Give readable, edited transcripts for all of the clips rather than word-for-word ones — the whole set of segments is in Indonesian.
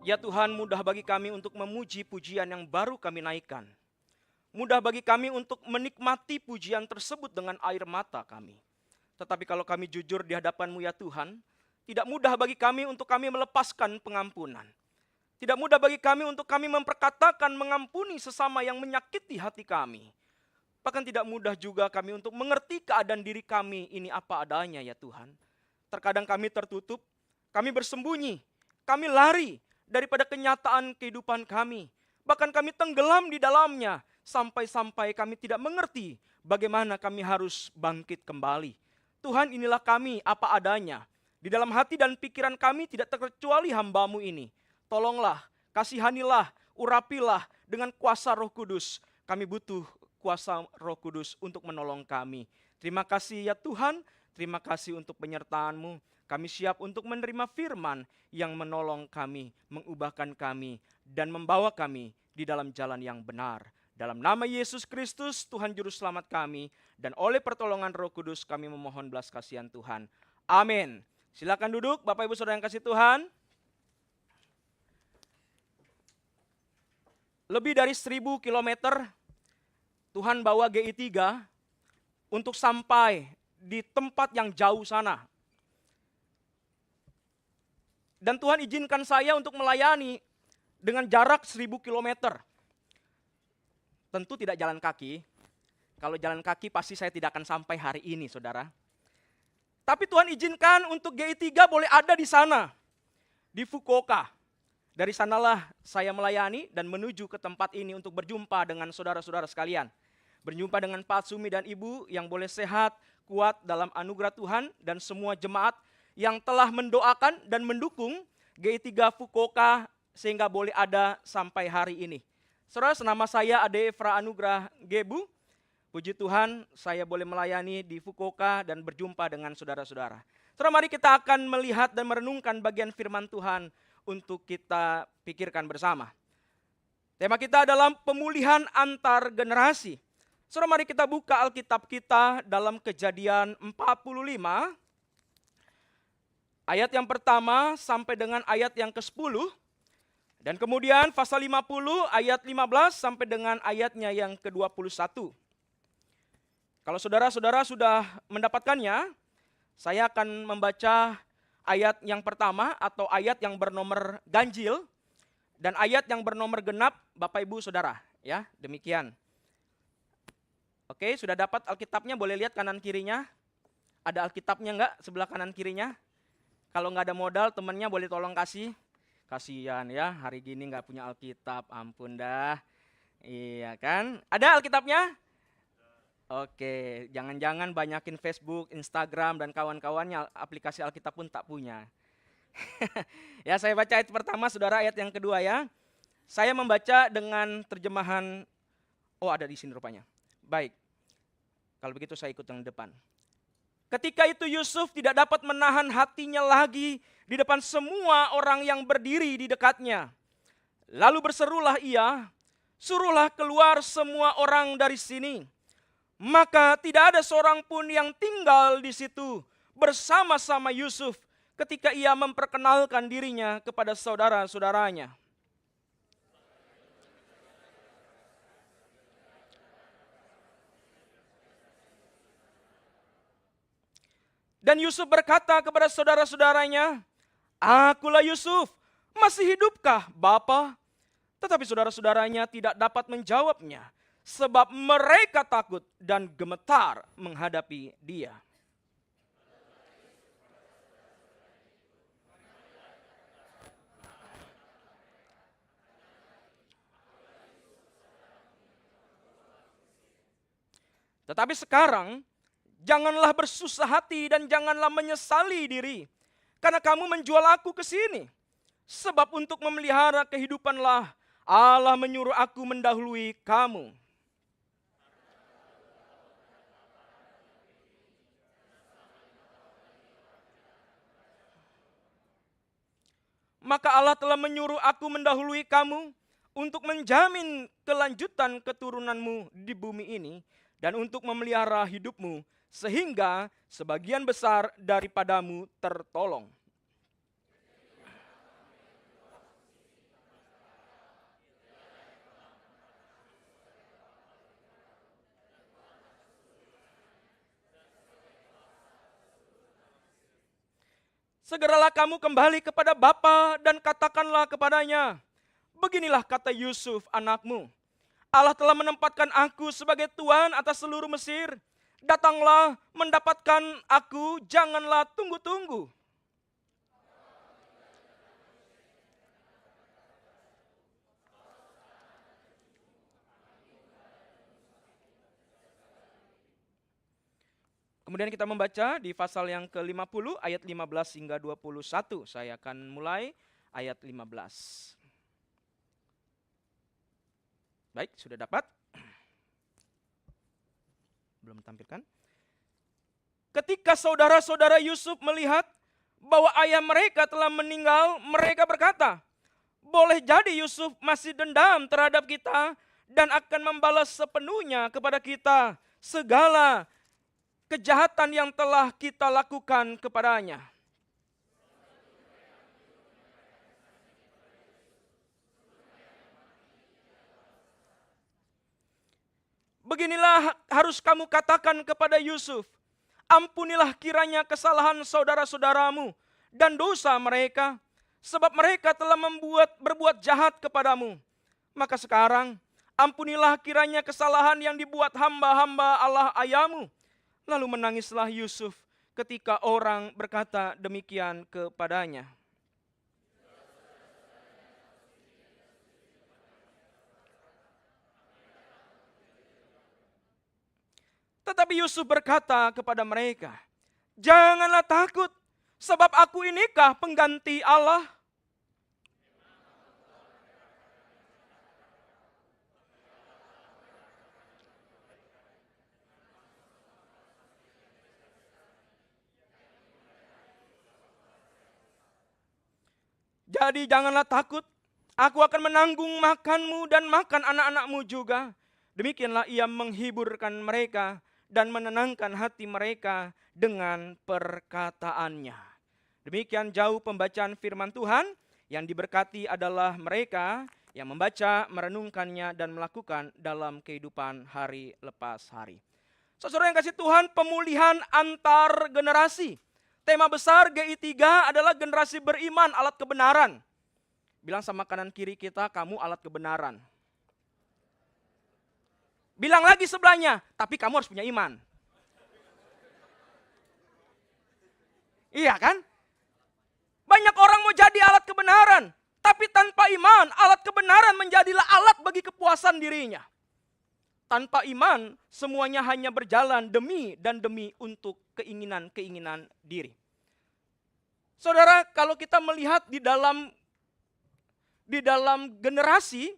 Ya Tuhan, mudah bagi kami untuk memuji pujian yang baru kami naikkan. Mudah bagi kami untuk menikmati pujian tersebut dengan air mata kami. Tetapi kalau kami jujur di hadapan-Mu ya Tuhan, tidak mudah bagi kami untuk kami melepaskan pengampunan. Tidak mudah bagi kami untuk kami memperkatakan mengampuni sesama yang menyakiti hati kami. Bahkan tidak mudah juga kami untuk mengerti keadaan diri kami ini apa adanya ya Tuhan. Terkadang kami tertutup, kami bersembunyi, kami lari daripada kenyataan kehidupan kami. Bahkan kami tenggelam di dalamnya, sampai-sampai kami tidak mengerti bagaimana kami harus bangkit kembali. Tuhan, inilah kami apa adanya. Di dalam hati dan pikiran kami tidak terkecuali hamba-Mu ini. Tolonglah, kasihanilah, urapilah dengan kuasa Roh Kudus. Kami butuh kuasa Roh Kudus untuk menolong kami. Terima kasih ya Tuhan, terima kasih untuk penyertaan-Mu. Kami siap untuk menerima firman yang menolong kami, mengubahkan kami, dan membawa kami di dalam jalan yang benar. Dalam nama Yesus Kristus, Tuhan Juru Selamat kami, dan oleh pertolongan Roh Kudus kami memohon belas kasihan Tuhan. Amin. Silakan duduk Bapak Ibu Saudara yang kasih Tuhan. Lebih dari 1000 kilometer Tuhan bawa GI3 untuk sampai di tempat yang jauh sana. Dan Tuhan izinkan saya untuk melayani dengan jarak 1000 kilometer. Tentu tidak jalan kaki. Kalau jalan kaki pasti saya tidak akan sampai hari ini, saudara. Tapi Tuhan izinkan untuk GI3 boleh ada di sana, di Fukuoka. Dari sanalah saya melayani dan menuju ke tempat ini untuk berjumpa dengan saudara-saudara sekalian. Berjumpa dengan Pak Sumi dan Ibu yang boleh sehat, kuat dalam anugerah Tuhan, dan semua jemaat yang telah mendoakan dan mendukung GI3 Fukuoka sehingga boleh ada sampai hari ini. Saudara, nama saya Ade Efra Anugrah Gebu. Puji Tuhan, saya boleh melayani di Fukuoka dan berjumpa dengan saudara-saudara. Saudara, mari kita akan melihat dan merenungkan bagian firman Tuhan untuk kita pikirkan bersama. Tema kita adalah pemulihan antar generasi. Saudara, mari kita buka Alkitab kita dalam Kejadian 45. Ayat yang pertama sampai dengan ayat yang ke-10. Dan kemudian pasal 50 ayat 15 sampai dengan ayatnya yang ke-21. Kalau saudara-saudara sudah mendapatkannya, saya akan membaca ayat yang pertama atau ayat yang bernomor ganjil dan ayat yang bernomor genap Bapak Ibu Saudara. Ya, demikian. Oke, sudah dapat Alkitabnya, boleh lihat kanan kirinya. Ada Alkitabnya enggak sebelah kanan kirinya? Kalau enggak ada modal, temannya boleh tolong kasih. Kasihan ya, hari gini enggak punya Alkitab, ampun dah. Iya kan? Ada Alkitabnya? Oke, jangan-jangan banyakin Facebook, Instagram, dan kawan-kawannya, aplikasi Alkitab pun tak punya. Ya, saya baca ayat pertama, saudara, ayat yang kedua ya. Saya membaca dengan terjemahan, ada di sini rupanya. Baik, kalau begitu saya ikut yang depan. Ketika itu Yusuf tidak dapat menahan hatinya lagi di depan semua orang yang berdiri di dekatnya. Lalu berserulah ia, suruhlah keluar semua orang dari sini. Maka tidak ada seorang pun yang tinggal di situ bersama-sama Yusuf ketika ia memperkenalkan dirinya kepada saudara-saudaranya. Dan Yusuf berkata kepada saudara-saudaranya, "Akulah Yusuf, masih hidupkah Bapa?" Tetapi saudara-saudaranya tidak dapat menjawabnya, sebab mereka takut dan gemetar menghadapi dia. Tetapi sekarang, janganlah bersusah hati dan janganlah menyesali diri, karena kamu menjual aku ke sini. Sebab untuk memelihara kehidupanlah Allah menyuruh aku mendahului kamu. Maka Allah telah menyuruh aku mendahului kamu untuk menjamin kelanjutan keturunanmu di bumi ini dan untuk memelihara hidupmu sehingga sebagian besar daripadamu tertolong. Segeralah kamu kembali kepada bapa dan katakanlah kepadanya, beginilah kata Yusuf anakmu, Allah telah menempatkan aku sebagai tuan atas seluruh Mesir. Datanglah mendapatkan aku, janganlah tunggu-tunggu. Kemudian kita membaca di pasal yang ke-50 ayat 15 hingga 21. Saya akan mulai ayat 15. Baik, sudah dapat? Belum tampilkan? Ketika saudara-saudara Yusuf melihat bahwa ayah mereka telah meninggal, mereka berkata, boleh jadi Yusuf masih dendam terhadap kita dan akan membalas sepenuhnya kepada kita segala kejahatan yang telah kita lakukan kepadanya. Beginilah harus kamu katakan kepada Yusuf, ampunilah kiranya kesalahan saudara-saudaramu dan dosa mereka, sebab mereka telah berbuat jahat kepadamu. Maka sekarang, ampunilah kiranya kesalahan yang dibuat hamba-hamba Allah ayahmu. Lalu menangislah Yusuf ketika orang berkata demikian kepadanya. Tetapi Yusuf berkata kepada mereka, janganlah takut, sebab aku inikah pengganti Allah. Jadi janganlah takut, aku akan menanggung makanmu dan makan anak-anakmu juga. Demikianlah ia menghiburkan mereka dan menenangkan hati mereka dengan perkataannya. Demikian jauh pembacaan firman Tuhan, yang diberkati adalah mereka yang membaca, merenungkannya, dan melakukan dalam kehidupan hari lepas hari. Saudara yang kasih Tuhan, pemulihan antar generasi. Tema besar GI3 adalah generasi beriman, alat kebenaran. Bilang sama kanan kiri kita, kamu alat kebenaran. Bilang lagi sebelahnya, tapi kamu harus punya iman. Iya kan? Banyak orang mau jadi alat kebenaran, tapi tanpa iman, alat kebenaran menjadilah alat bagi kepuasan dirinya. Tanpa iman, semuanya hanya berjalan demi dan demi untuk keinginan-keinginan diri. Saudara, kalau kita melihat di dalam generasi,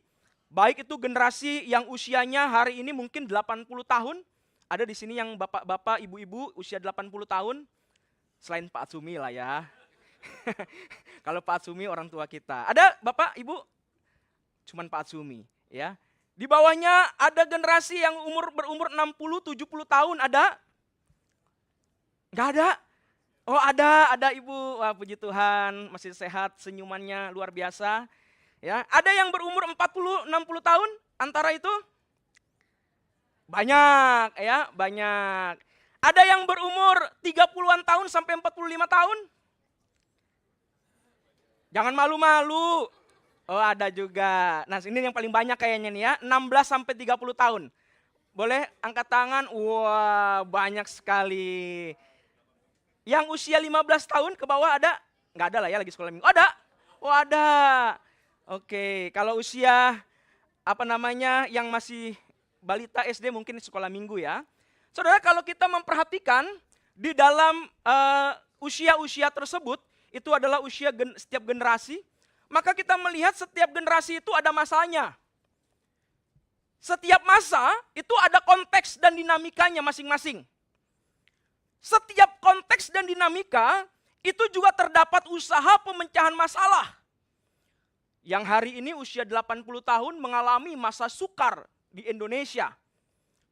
baik itu generasi yang usianya hari ini mungkin 80 tahun, ada di sini yang bapak-bapak, ibu-ibu usia 80 tahun, selain Pak Atsumi lah ya. Kalau Pak Atsumi orang tua kita. Ada bapak, ibu? Cuman Pak Atsumi ya. Di bawahnya ada generasi yang berumur 60, 70 tahun, ada? Enggak ada? Oh ada ibu, wah puji Tuhan, masih sehat, senyumannya luar biasa. Ya, ada yang berumur 40, 60 tahun antara itu? Banyak ya, banyak. Ada yang berumur 30-an tahun sampai 45 tahun? Jangan malu-malu. Oh ada juga. Nah ini yang paling banyak kayaknya nih ya, 16 sampai 30 tahun. Boleh angkat tangan? Wah banyak sekali. Yang usia 15 tahun ke bawah ada? Nggak ada lah ya lagi sekolah minggu. Oh, ada? Oh ada. Oke, kalau usia yang masih balita SD mungkin sekolah minggu ya. Saudara, kalau kita memperhatikan di dalam usia-usia tersebut, itu adalah usia setiap generasi, maka kita melihat setiap generasi itu ada masanya. Setiap masa itu ada konteks dan dinamikanya masing-masing. Setiap konteks dan dinamika itu juga terdapat usaha pemecahan masalah. Yang hari ini usia 80 tahun mengalami masa sukar di Indonesia.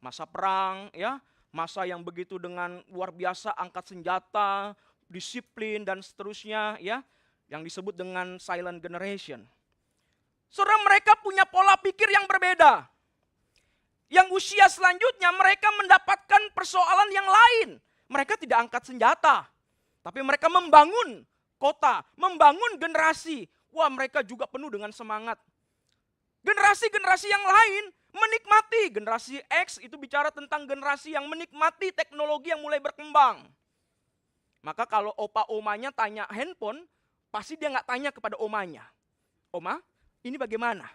Masa perang, ya, masa yang begitu dengan luar biasa angkat senjata, disiplin dan seterusnya, ya, yang disebut dengan silent generation. Saudara, mereka punya pola pikir yang berbeda. Yang usia selanjutnya mereka mendapatkan persoalan yang lain. Mereka tidak angkat senjata, tapi mereka membangun kota, membangun generasi. Wah, mereka juga penuh dengan semangat. Generasi-generasi yang lain menikmati. Generasi X itu bicara tentang generasi yang menikmati teknologi yang mulai berkembang. Maka kalau opa omanya tanya handphone, pasti dia nggak tanya kepada omanya. Oma, ini bagaimana?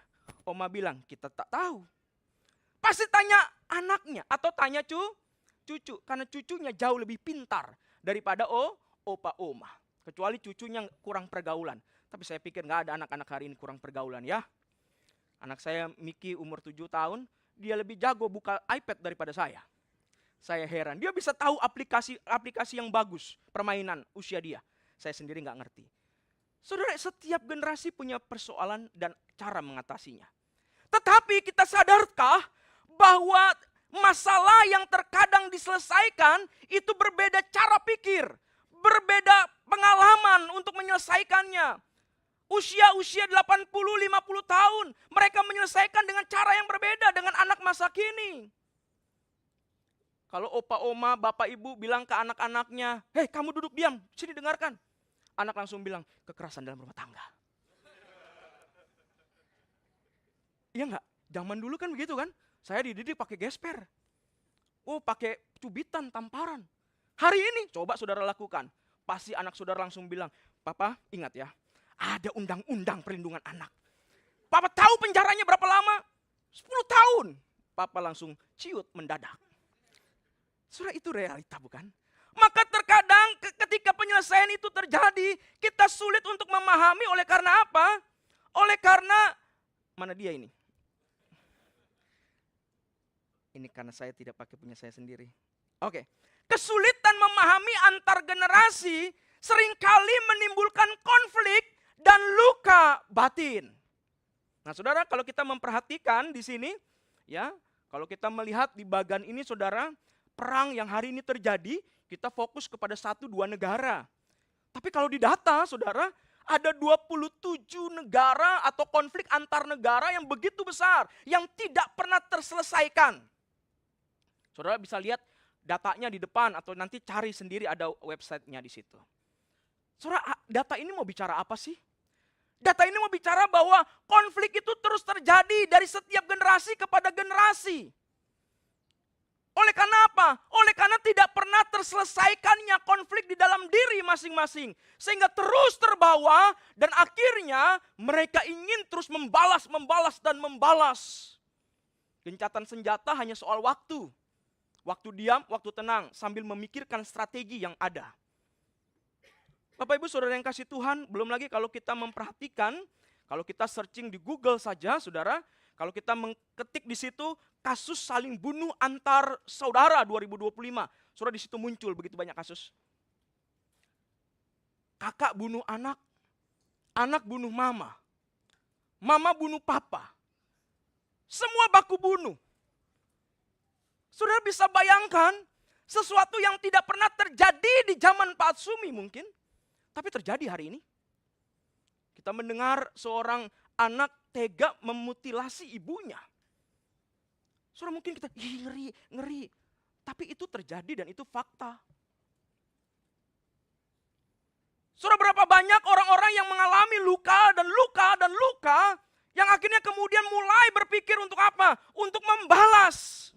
Oma bilang, kita tak tahu. Pasti tanya anaknya atau tanya cucu. Karena cucunya jauh lebih pintar daripada opa oma. Kecuali cucunya kurang pergaulan. Tapi saya pikir nggak ada anak-anak hari ini kurang pergaulan ya. Anak saya Miki umur 7 tahun, dia lebih jago buka iPad daripada saya. Saya heran, dia bisa tahu aplikasi yang bagus, permainan usia dia. Saya sendiri nggak ngerti. Saudara, setiap generasi punya persoalan dan cara mengatasinya. Tetapi kita sadarkah bahwa masalah yang terkadang diselesaikan itu berbeda cara pikir, berbeda pengalaman untuk menyelesaikannya. Usia 80, 50 tahun, mereka menyelesaikan dengan cara yang berbeda dengan anak masa kini. Kalau opa oma, bapak ibu bilang ke anak-anaknya, "Hei, kamu duduk diam, sini dengarkan." Anak langsung bilang, kekerasan dalam rumah tangga. Iya enggak? Zaman dulu kan begitu kan? Saya dididik pakai gesper. Pakai cubitan, tamparan. Hari ini coba saudara lakukan. Pasti anak saudara langsung bilang, "Papa, ingat ya, ada undang-undang perlindungan anak. Papa tahu penjaranya berapa lama? 10 tahun." Papa langsung ciut mendadak. Saudara, itu realita bukan? Maka terkadang ketika penyelesaian itu terjadi, kita sulit untuk memahami. Oleh karena apa? Oleh karena, mana dia ini? Ini karena saya tidak pakai punya saya sendiri. Oke. Kesulitan memahami antar generasi seringkali menimbulkan konflik dan luka batin. Nah, saudara, kalau kita memperhatikan di sini, ya, kalau kita melihat di bagian ini, saudara, perang yang hari ini terjadi, kita fokus kepada 1-2 negara. Tapi kalau di data, saudara, ada 27 negara atau konflik antar negara yang begitu besar, yang tidak pernah terselesaikan. Saudara bisa lihat datanya di depan atau nanti cari sendiri, ada websitenya di situ. Saudara, data ini mau bicara apa sih? Data ini mau bicara bahwa konflik itu terus terjadi dari setiap generasi kepada generasi. Oleh karena apa? Oleh karena tidak pernah terselesaikannya konflik di dalam diri masing-masing. Sehingga terus terbawa dan akhirnya mereka ingin terus membalas, dan membalas. Gencatan senjata hanya soal waktu. Waktu diam, waktu tenang, sambil memikirkan strategi yang ada. Bapak Ibu Saudara yang kasih Tuhan, belum lagi kalau kita memperhatikan, kalau kita searching di Google saja, saudara, kalau kita mengetik di situ kasus saling bunuh antar saudara 2025, saudara, di situ muncul begitu banyak kasus. Kakak bunuh anak bunuh mama bunuh papa, semua baku bunuh. Saudara bisa bayangkan sesuatu yang tidak pernah terjadi di zaman Pak Atsumi mungkin, tapi terjadi hari ini. Kita mendengar seorang anak tega memutilasi ibunya. Saudara, mungkin kita ngeri. Tapi itu terjadi dan itu fakta. Saudara, berapa banyak orang-orang yang mengalami luka dan luka yang akhirnya kemudian mulai berpikir untuk apa? Untuk membalas.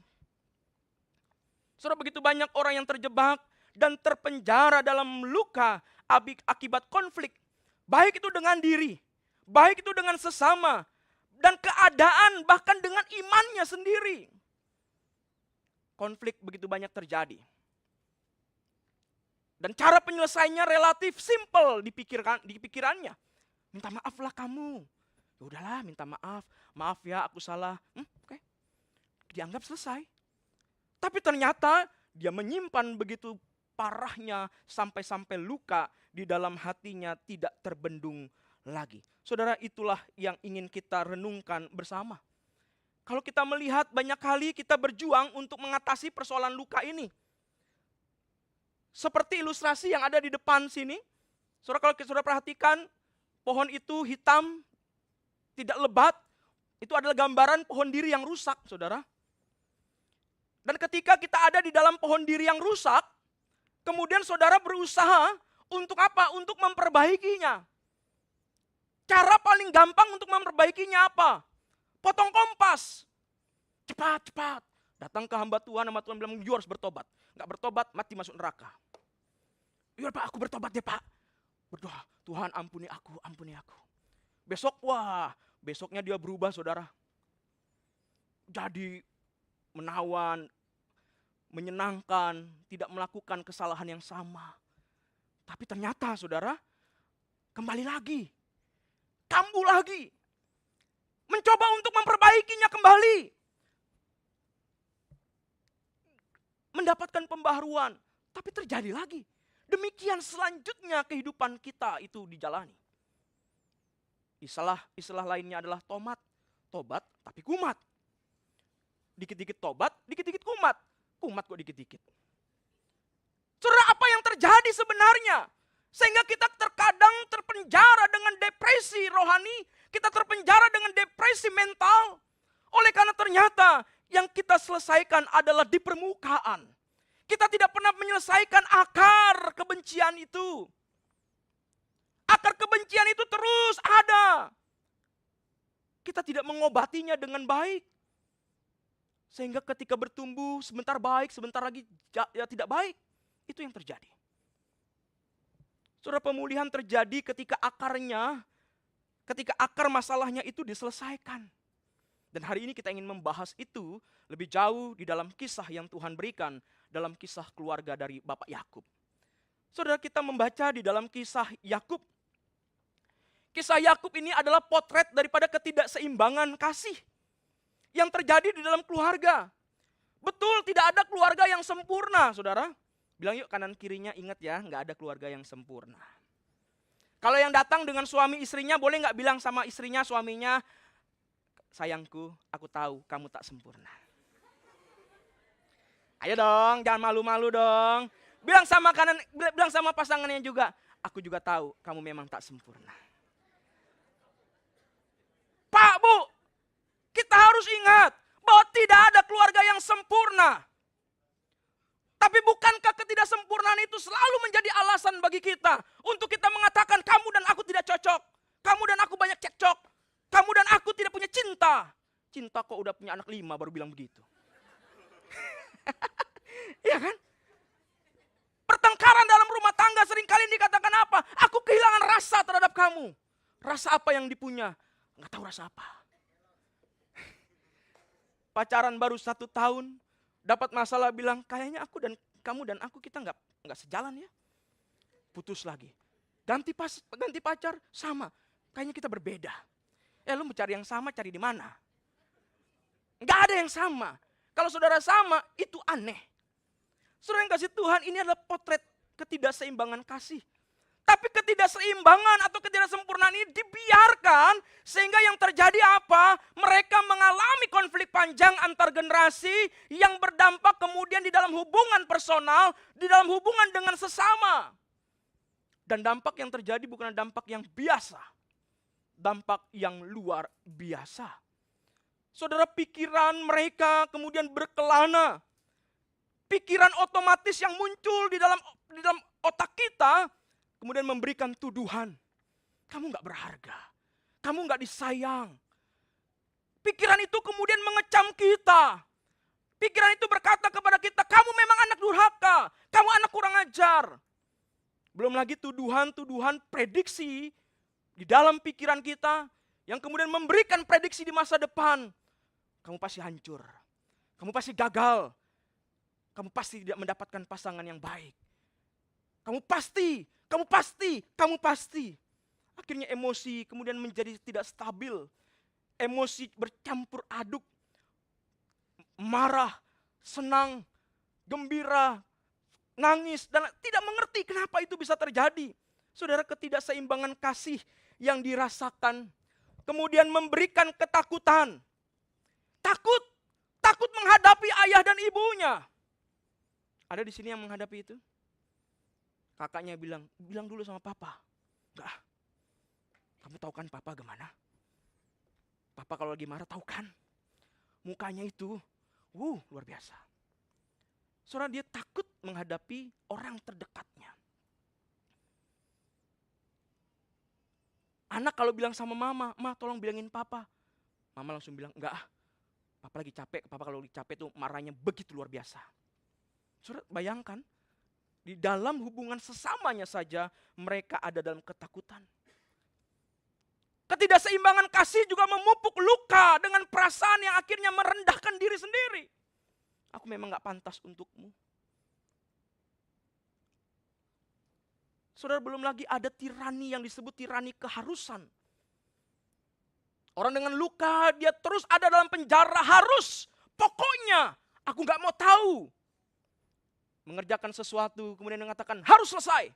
Saudara, begitu banyak orang yang terjebak dan terpenjara dalam luka akibat konflik. Baik itu dengan diri, baik itu dengan sesama, dan keadaan, bahkan dengan imannya sendiri. Konflik begitu banyak terjadi. Dan cara penyelesaiannya relatif simple di pikirannya. Minta maaflah kamu. Ya udahlah, minta maaf. Maaf ya, aku salah. Oke. Dianggap selesai. Tapi ternyata dia menyimpan begitu parahnya sampai luka di dalam hatinya tidak terbendung lagi. Saudara, itulah yang ingin kita renungkan bersama. Kalau kita melihat banyak kali kita berjuang untuk mengatasi persoalan luka ini. Seperti ilustrasi yang ada di depan sini. Saudara, kalau saudara perhatikan, pohon itu hitam, tidak lebat. Itu adalah gambaran pohon diri yang rusak, saudara. Dan ketika kita ada di dalam pohon diri yang rusak, kemudian saudara berusaha Untuk apa? Untuk memperbaikinya. Cara paling gampang untuk memperbaikinya apa? Potong kompas. Cepat, cepat. Datang ke hamba Tuhan, sama Tuhan bilang, you harus bertobat. Enggak bertobat, mati masuk neraka. Iya Pak, aku bertobat deh Pak. Berdoa, Tuhan ampuni aku, ampuni aku. Besoknya dia berubah saudara. Jadi menawan, menyenangkan, tidak melakukan kesalahan yang sama. Tapi ternyata saudara, kembali lagi. Kambuh lagi. Mencoba untuk memperbaikinya kembali. Mendapatkan pembaharuan. Tapi terjadi lagi. Demikian selanjutnya kehidupan kita itu dijalani. Istilah lainnya adalah tobat tapi kumat. Dikit-dikit tobat, dikit-dikit kumat. Kumat kok dikit-dikit. Saudara, apa yang terjadi sebenarnya? Sehingga kita terkadang terpenjara dengan depresi rohani, kita terpenjara dengan depresi mental. Oleh karena ternyata yang kita selesaikan adalah di permukaan. Kita tidak pernah menyelesaikan akar kebencian itu. Akar kebencian itu terus ada. Kita tidak mengobatinya dengan baik. Sehingga ketika bertumbuh sebentar baik, sebentar lagi ya tidak baik. Itu yang terjadi. Saudara, pemulihan terjadi ketika akar masalahnya itu diselesaikan. Dan hari ini kita ingin membahas itu lebih jauh di dalam kisah yang Tuhan berikan dalam kisah keluarga dari Bapak Yakub. Saudara, kita membaca di dalam kisah Yakub. Kisah Yakub ini adalah potret daripada ketidakseimbangan kasih yang terjadi di dalam keluarga. Betul, tidak ada keluarga yang sempurna, saudara. Bilang yuk kanan kirinya, ingat ya, nggak ada keluarga yang sempurna. Kalau yang datang dengan suami istrinya, boleh nggak bilang sama istrinya, suaminya, sayangku, aku tahu kamu tak sempurna. Ayo dong, jangan malu-malu dong. Bilang sama pasangannya juga, aku juga tahu kamu memang tak sempurna. Pak, Bu, kita harus ingat bahwa tidak ada keluarga yang sempurna. Tapi bukankah ketidaksempurnaan itu selalu menjadi alasan bagi kita untuk kita mengatakan kamu dan aku tidak cocok, kamu dan aku banyak cekcok, kamu dan aku tidak punya cinta. Cinta kok udah punya anak 5 baru bilang begitu. Iya kan? Pertengkaran dalam rumah tangga seringkali dikatakan apa? Aku kehilangan rasa terhadap kamu. Rasa apa yang dipunya? Nggak tahu rasa apa. Pacaran baru 1 tahun, dapat masalah bilang, kayaknya kamu dan aku kita nggak sejalan ya. Putus lagi. Ganti pacar, sama. Kayaknya kita berbeda. Lu mau cari yang sama, cari di mana? Nggak ada yang sama. Kalau saudara sama, itu aneh. Saudara yang kasih Tuhan, ini adalah potret ketidakseimbangan kasih. Tapi ketidakseimbangan atau ketidaksempurnaan ini dibiarkan sehingga yang terjadi apa? Mereka mengalami konflik panjang antar generasi yang berdampak kemudian di dalam hubungan personal, di dalam hubungan dengan sesama. Dan dampak yang terjadi bukan dampak yang biasa. Dampak yang luar biasa. Saudara, pikiran mereka kemudian berkelana. Pikiran otomatis yang muncul di dalam otak kita kemudian memberikan tuduhan. Kamu gak berharga. Kamu gak disayang. Pikiran itu kemudian mengecam kita. Pikiran itu berkata kepada kita, kamu memang anak durhaka. Kamu anak kurang ajar. Belum lagi tuduhan-tuduhan prediksi di dalam pikiran kita yang kemudian memberikan prediksi di masa depan. Kamu pasti hancur. Kamu pasti gagal. Kamu pasti tidak mendapatkan pasangan yang baik. Kamu pasti. Akhirnya emosi kemudian menjadi tidak stabil. Emosi bercampur aduk. Marah, senang, gembira, nangis. Dan tidak mengerti kenapa itu bisa terjadi. Saudara, ketidakseimbangan kasih yang dirasakan. Kemudian memberikan ketakutan. Takut menghadapi ayah dan ibunya. Ada di sini yang menghadapi itu? Kakaknya bilang dulu sama papa. Enggak. Kamu tahu kan papa gimana? Papa kalau lagi marah tahu kan? Mukanya itu, luar biasa. Saudara, dia takut menghadapi orang terdekatnya. Anak kalau bilang sama mama, "Ma tolong bilangin papa." Mama langsung bilang, "Enggak ah, papa lagi capek." Papa kalau lagi capek tuh marahnya begitu luar biasa. Saudara bayangkan, di dalam hubungan sesamanya saja mereka ada dalam ketakutan. Ketidakseimbangan kasih juga memupuk luka dengan perasaan yang akhirnya merendahkan diri sendiri. Aku memang gak pantas untukmu. Saudara, belum lagi ada tirani yang disebut tirani keharusan. Orang dengan luka, dia terus ada dalam penjara, harus. Pokoknya, aku gak mau tahu. Mengerjakan sesuatu, kemudian mengatakan, harus selesai.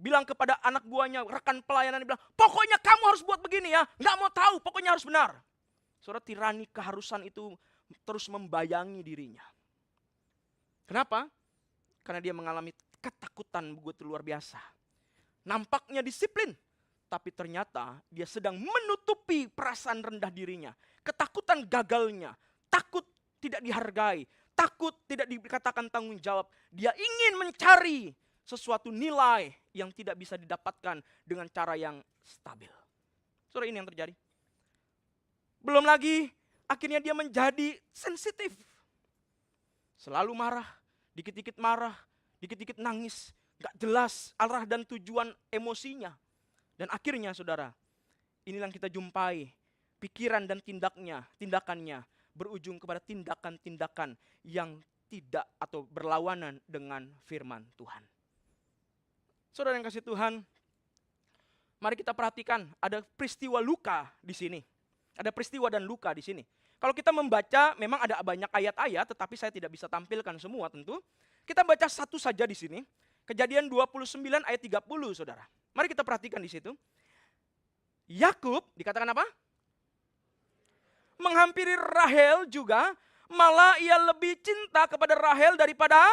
Bilang kepada anak buahnya, rekan pelayanan, bilang, pokoknya kamu harus buat begini ya. Gak mau tahu, pokoknya harus benar. Saudara, tirani keharusan itu terus membayangi dirinya. Kenapa? Karena dia mengalami ketakutan begitu luar biasa. Nampaknya disiplin, tapi ternyata dia sedang menutupi perasaan rendah dirinya. Ketakutan gagalnya, takut tidak dihargai, takut tidak dikatakan tanggung jawab. Dia ingin mencari sesuatu nilai yang tidak bisa didapatkan dengan cara yang stabil. Saudara, ini yang terjadi. Belum lagi akhirnya dia menjadi sensitif. Selalu marah, dikit-dikit marah, dikit-dikit nangis, gak jelas arah dan tujuan emosinya. Dan akhirnya saudara, inilah yang kita jumpai, pikiran dan tindakannya berujung kepada tindakan-tindakan yang tidak atau berlawanan dengan firman Tuhan. Saudara yang kasih Tuhan, mari kita perhatikan ada peristiwa luka di sini. Ada peristiwa dan luka di sini. Kalau kita membaca, memang ada banyak ayat-ayat, tetapi saya tidak bisa tampilkan semua tentu. Kita baca satu saja di sini. Kejadian 29 ayat 30, saudara. Mari kita perhatikan di situ. Yakub dikatakan apa? Menghampiri Rahel juga, malah ia lebih cinta kepada Rahel daripada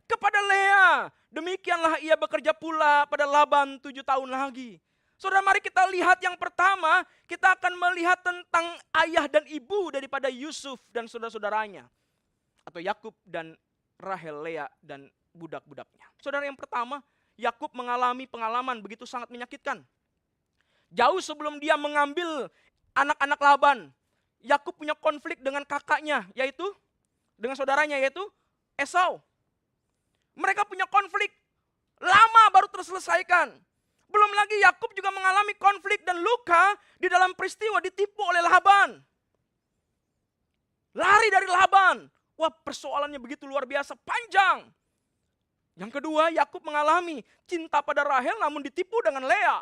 kepada Lea. Demikianlah ia bekerja pula pada Laban 7 tahun lagi. Saudara, mari kita lihat yang pertama, kita akan melihat tentang ayah dan ibu daripada Yusuf dan saudara-saudaranya. Atau Yakub dan Rahel, Lea, dan budak-budaknya. Saudara, yang pertama, Yakub mengalami pengalaman begitu sangat menyakitkan. Jauh sebelum dia mengambil anak-anak Laban, Yakub punya konflik dengan kakaknya, yaitu dengan saudaranya, yaitu Esau. Mereka punya konflik, lama baru terselesaikan. Belum lagi Yakub juga mengalami konflik dan luka di dalam peristiwa ditipu oleh Laban. Lari dari Laban. Wah, persoalannya begitu luar biasa, panjang. Yang kedua, Yakub mengalami cinta pada Rahel namun ditipu dengan Lea.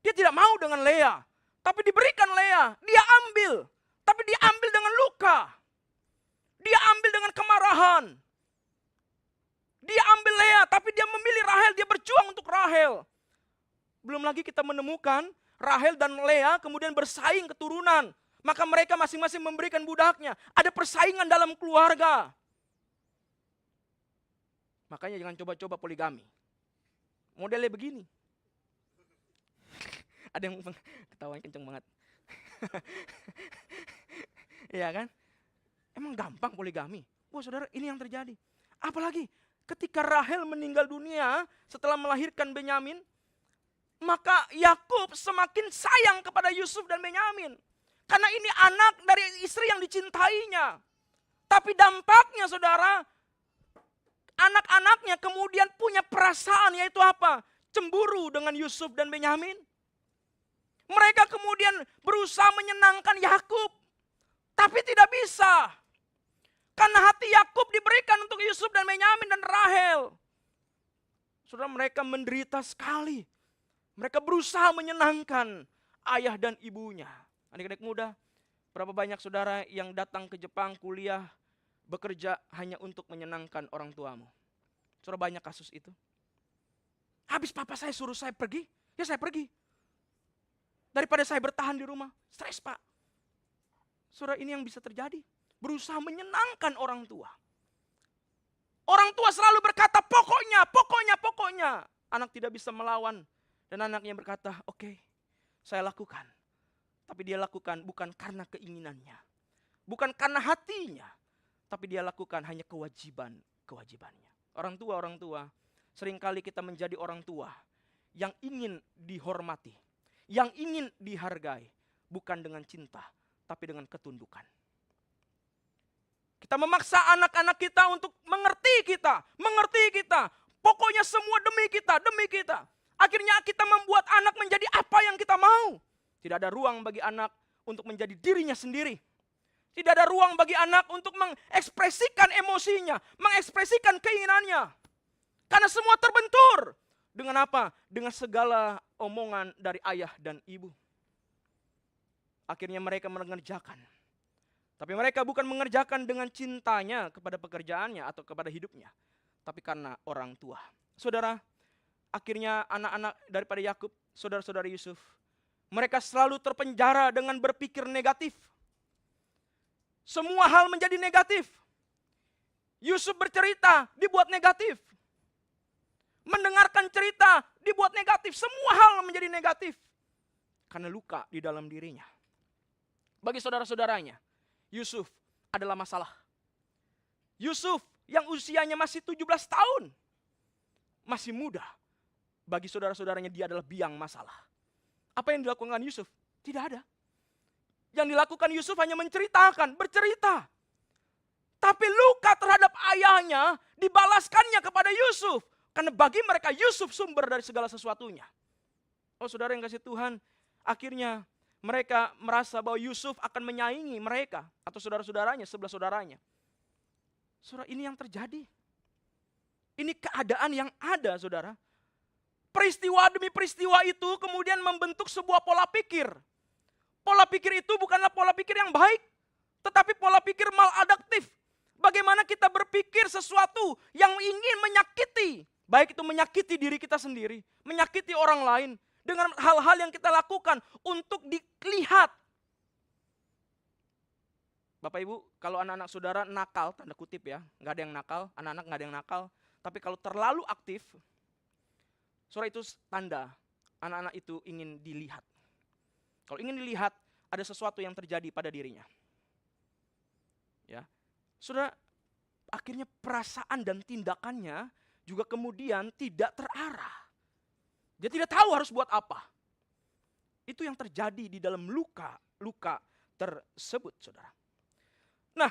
Dia tidak mau dengan Lea, tapi diberikan Lea. Dia ambil, tapi dia ambil dengan luka. Dia ambil dengan kemarahan. Dia ambil Lea, tapi dia memilih Rahel, dia berjuang untuk Rahel. Belum lagi kita menemukan Rahel dan Lea kemudian bersaing keturunan. Maka mereka masing-masing memberikan budaknya. Ada persaingan dalam keluarga. Makanya jangan coba-coba poligami. Modelnya begini. Ada yang ketawanya kenceng banget. Iya kan? Emang gampang poligami? Wah saudara, ini yang terjadi. Apalagi ketika Rahel meninggal dunia setelah melahirkan Benyamin, maka Yakub semakin sayang kepada Yusuf dan Benyamin. Karena ini anak dari istri yang dicintainya. Tapi dampaknya saudara, anak-anaknya kemudian punya perasaan, yaitu apa? Cemburu dengan Yusuf dan Benyamin. Mereka kemudian berusaha menyenangkan Yakub, tapi tidak bisa. Karena hati Yakub diberikan untuk Yusuf dan Benyamin dan Rahel. Saudara, mereka menderita sekali. Mereka berusaha menyenangkan ayah dan ibunya. Adik-adik muda, berapa banyak saudara yang datang ke Jepang kuliah, bekerja hanya untuk menyenangkan orang tuamu? Saudara, banyak kasus itu. Habis papa saya suruh saya pergi, ya saya pergi. Daripada saya bertahan di rumah, stres pak. Saudara, ini yang bisa terjadi. Berusaha menyenangkan orang tua. Orang tua selalu berkata pokoknya, pokoknya, pokoknya. Anak tidak bisa melawan. Dan anaknya berkata, oke, saya lakukan. Tapi dia lakukan bukan karena keinginannya. Bukan karena hatinya. Tapi dia lakukan hanya kewajibannya. Orang tua, seringkali kita menjadi orang tua. yang ingin dihormati, yang ingin dihargai, bukan dengan cinta, tapi dengan ketundukan. Kita memaksa anak-anak kita untuk mengerti kita. Pokoknya semua demi kita. Akhirnya kita membuat anak menjadi apa yang kita mau. Tidak ada ruang bagi anak untuk menjadi dirinya sendiri. Tidak ada ruang bagi anak untuk mengekspresikan emosinya, mengekspresikan keinginannya. Karena semua terbentur. Dengan apa? Dengan segala omongan dari ayah dan ibu. Akhirnya mereka mengerjakan. Tapi mereka bukan mengerjakan dengan cintanya kepada pekerjaannya atau kepada hidupnya. Tapi karena orang tua. Saudara, akhirnya anak-anak daripada Yakub, saudara-saudara Yusuf, mereka selalu terpenjara dengan berpikir negatif. Semua hal menjadi negatif. Yusuf bercerita, dibuat negatif. Mendengarkan cerita, dibuat negatif. Semua hal menjadi negatif. Karena luka di dalam dirinya. Bagi saudara-saudaranya, Yusuf adalah masalah. Yusuf yang usianya masih 17 tahun. Masih muda. Bagi saudara-saudaranya dia adalah biang masalah. Apa yang dilakukan Yusuf? Tidak ada. Yang dilakukan Yusuf hanya menceritakan, bercerita. Tapi luka terhadap ayahnya dibalaskannya kepada Yusuf. Karena bagi mereka Yusuf sumber dari segala sesuatunya. Oh saudara yang kasih Tuhan, akhirnya mereka merasa bahwa Yusuf akan menyaingi mereka atau saudara-saudaranya, sebelah saudaranya. Saudara, ini yang terjadi. Ini keadaan yang ada, saudara. Peristiwa demi peristiwa itu kemudian membentuk sebuah pola pikir. Pola pikir itu bukanlah pola pikir yang baik, tetapi pola pikir maladaptif. Bagaimana kita berpikir sesuatu yang ingin menyakiti, baik itu menyakiti diri kita sendiri, menyakiti orang lain, dengan hal-hal yang kita lakukan untuk dilihat. Bapak Ibu, kalau anak-anak saudara nakal, tanda kutip ya, nggak ada yang nakal, anak-anak nggak ada yang nakal, tapi kalau terlalu aktif, saudara itu tanda anak-anak itu ingin dilihat. Kalau ingin dilihat, ada sesuatu yang terjadi pada dirinya. Ya, saudara, akhirnya perasaan dan tindakannya juga kemudian tidak terarah. Dia tidak tahu harus buat apa. Itu yang terjadi di dalam luka tersebut, saudara. Nah,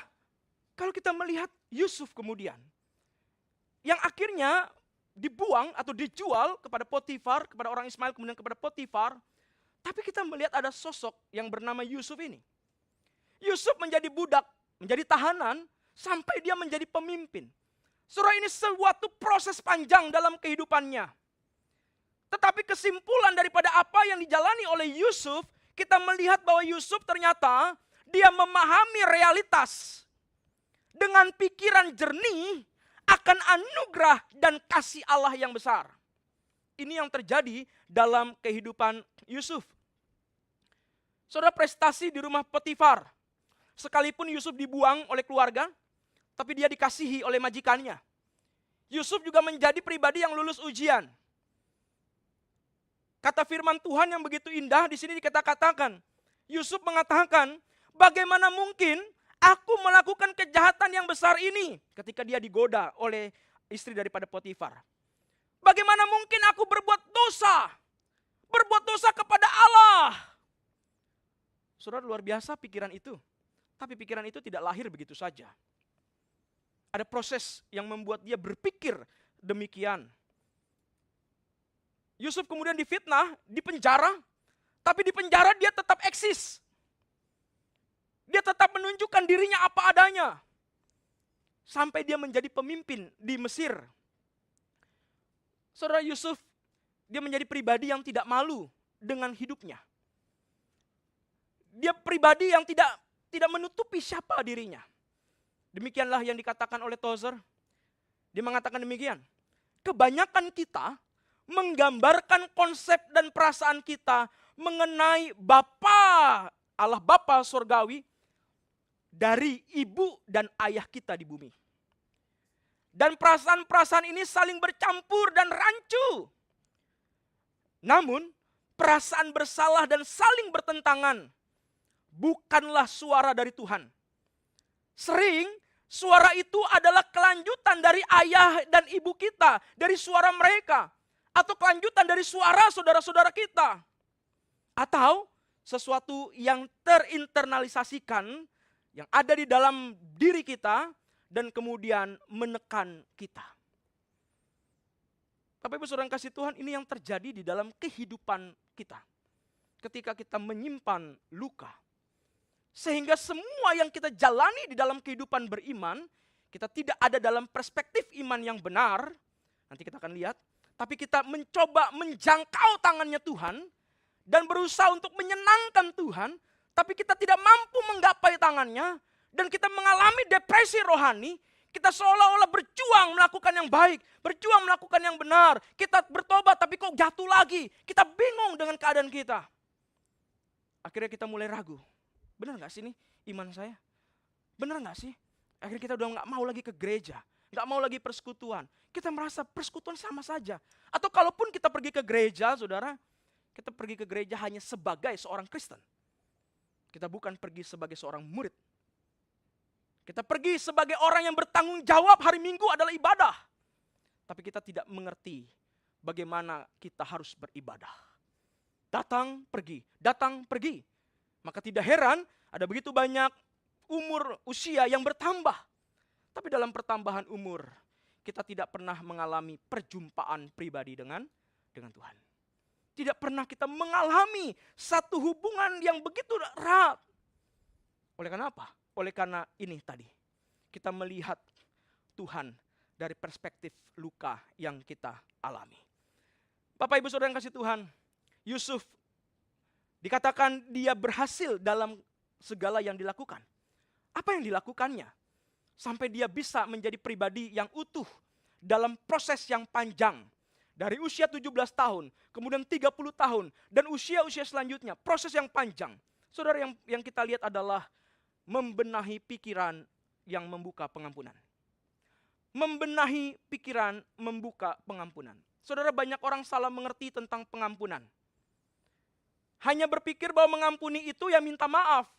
kalau kita melihat Yusuf kemudian, yang akhirnya dibuang atau dijual kepada Potifar, kepada orang Ismail, kemudian kepada Potifar, tapi kita melihat ada sosok yang bernama Yusuf ini. Yusuf menjadi budak, menjadi tahanan, sampai dia menjadi pemimpin. Saudara, ini suatu proses panjang dalam kehidupannya. Tetapi kesimpulan daripada apa yang dijalani oleh Yusuf, kita melihat bahwa Yusuf ternyata dia memahami realitas. Dengan pikiran jernih akan anugerah dan kasih Allah yang besar. Ini yang terjadi dalam kehidupan Yusuf. Saudara, prestasi di rumah Potifar. Sekalipun Yusuf dibuang oleh keluarga, tapi dia dikasihi oleh majikannya. Yusuf juga menjadi pribadi yang lulus ujian. Kata firman Tuhan yang begitu indah di sini dikatakan, Yusuf mengatakan, bagaimana mungkin aku melakukan kejahatan yang besar ini ketika dia digoda oleh istri daripada Potifar. Bagaimana mungkin aku berbuat dosa kepada Allah. Saudara, luar biasa pikiran itu. Tapi pikiran itu tidak lahir begitu saja. Ada proses yang membuat dia berpikir demikian. Yusuf kemudian difitnah, dipenjara, tapi di penjara dia tetap eksis. Dia tetap menunjukkan dirinya apa adanya. Sampai dia menjadi pemimpin di Mesir. Saudara, Yusuf, dia menjadi pribadi yang tidak malu dengan hidupnya. Dia pribadi yang tidak menutupi siapa dirinya. Demikianlah yang dikatakan oleh Tozer. Dia mengatakan demikian. Kebanyakan kita menggambarkan konsep dan perasaan kita mengenai Allah Bapa surgawi dari ibu dan ayah kita di bumi. Dan perasaan-perasaan ini saling bercampur dan rancu. Namun, perasaan bersalah dan saling bertentangan bukanlah suara dari Tuhan. Sering suara itu adalah kelanjutan dari ayah dan ibu kita, dari suara mereka. Atau kelanjutan dari suara saudara-saudara kita. Atau sesuatu yang terinternalisasikan, yang ada di dalam diri kita, dan kemudian menekan kita. Bapak Ibu Saudara yang kasih Tuhan, ini yang terjadi di dalam kehidupan kita. Ketika kita menyimpan luka. Sehingga semua yang kita jalani di dalam kehidupan beriman, kita tidak ada dalam perspektif iman yang benar. Nanti kita akan lihat. Tapi kita mencoba menjangkau tangannya Tuhan. Dan berusaha untuk menyenangkan Tuhan. Tapi kita tidak mampu menggapai tangannya. Dan kita mengalami depresi rohani. Kita seolah-olah berjuang melakukan yang baik. Berjuang melakukan yang benar. Kita bertobat tapi kok jatuh lagi. Kita bingung dengan keadaan kita. Akhirnya kita mulai ragu. Benar gak sih nih iman saya? Benar gak sih? Akhirnya kita udah gak mau lagi ke gereja. Gak mau lagi persekutuan. Kita merasa persekutuan sama saja. Atau kalaupun kita pergi ke gereja, saudara. Kita pergi ke gereja hanya sebagai seorang Kristen. Kita bukan pergi sebagai seorang murid. Kita pergi sebagai orang yang bertanggung jawab hari Minggu adalah ibadah. Tapi kita tidak mengerti bagaimana kita harus beribadah. Datang, pergi. Datang, pergi. Maka tidak heran ada begitu banyak usia yang bertambah. Tapi dalam pertambahan umur, kita tidak pernah mengalami perjumpaan pribadi dengan Tuhan. Tidak pernah kita mengalami satu hubungan yang begitu erat. Oleh karena apa? Oleh karena ini tadi, kita melihat Tuhan dari perspektif luka yang kita alami. Bapak Ibu Saudara yang kasih Tuhan, Yusuf dikatakan dia berhasil dalam segala yang dilakukan. Apa yang dilakukannya? Sampai dia bisa menjadi pribadi yang utuh dalam proses yang panjang. Dari usia 17 tahun, kemudian 30 tahun, dan usia-usia selanjutnya, proses yang panjang. Saudara, yang kita lihat adalah membenahi pikiran yang membuka pengampunan. Membenahi pikiran membuka pengampunan. Saudara, banyak orang salah mengerti tentang pengampunan. Hanya berpikir bahwa mengampuni itu ya minta maaf.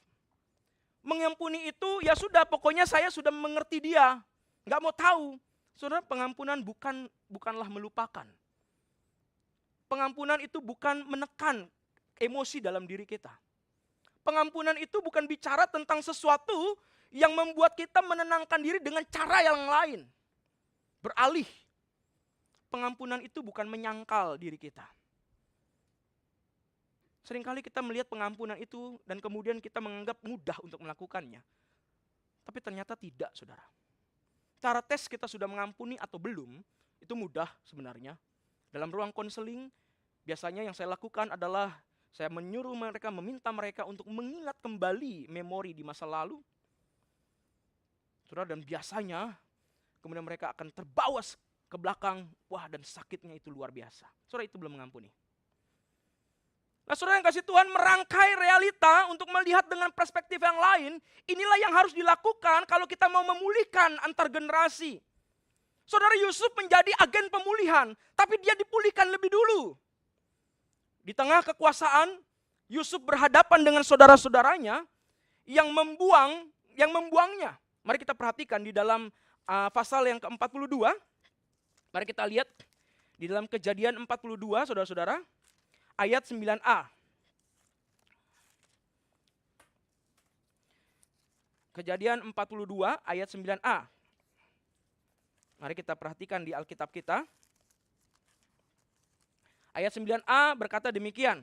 Mengampuni itu ya sudah, pokoknya saya sudah mengerti dia. Nggak mau tahu. Saudara, pengampunan bukanlah melupakan. Pengampunan itu bukan menekan emosi dalam diri kita. Pengampunan itu bukan bicara tentang sesuatu yang membuat kita menenangkan diri dengan cara yang lain. Beralih. Pengampunan itu bukan menyangkal diri kita. Seringkali kita melihat pengampunan itu dan kemudian kita menganggap mudah untuk melakukannya. Tapi ternyata tidak, saudara. Cara tes kita sudah mengampuni atau belum, itu mudah sebenarnya. Dalam ruang konseling, biasanya yang saya lakukan adalah saya menyuruh mereka, meminta mereka untuk mengingat kembali memori di masa lalu. Saudara, dan biasanya kemudian mereka akan terbawa ke belakang. Wah, dan sakitnya itu luar biasa. Saudara, itu belum mengampuni. Nah, saudara yang kasih Tuhan, merangkai realita untuk melihat dengan perspektif yang lain. Inilah yang harus dilakukan kalau kita mau memulihkan antar generasi. Saudara, Yusuf menjadi agen pemulihan, tapi dia dipulihkan lebih dulu. Di tengah kekuasaan, Yusuf berhadapan dengan saudara-saudaranya yang membuangnya. Mari kita perhatikan di dalam pasal yang ke-42. Mari kita lihat di dalam Kejadian 42, saudara-saudara, ayat 9a. Kejadian 42 ayat 9a. Mari kita perhatikan di Alkitab kita. Ayat 9a berkata demikian.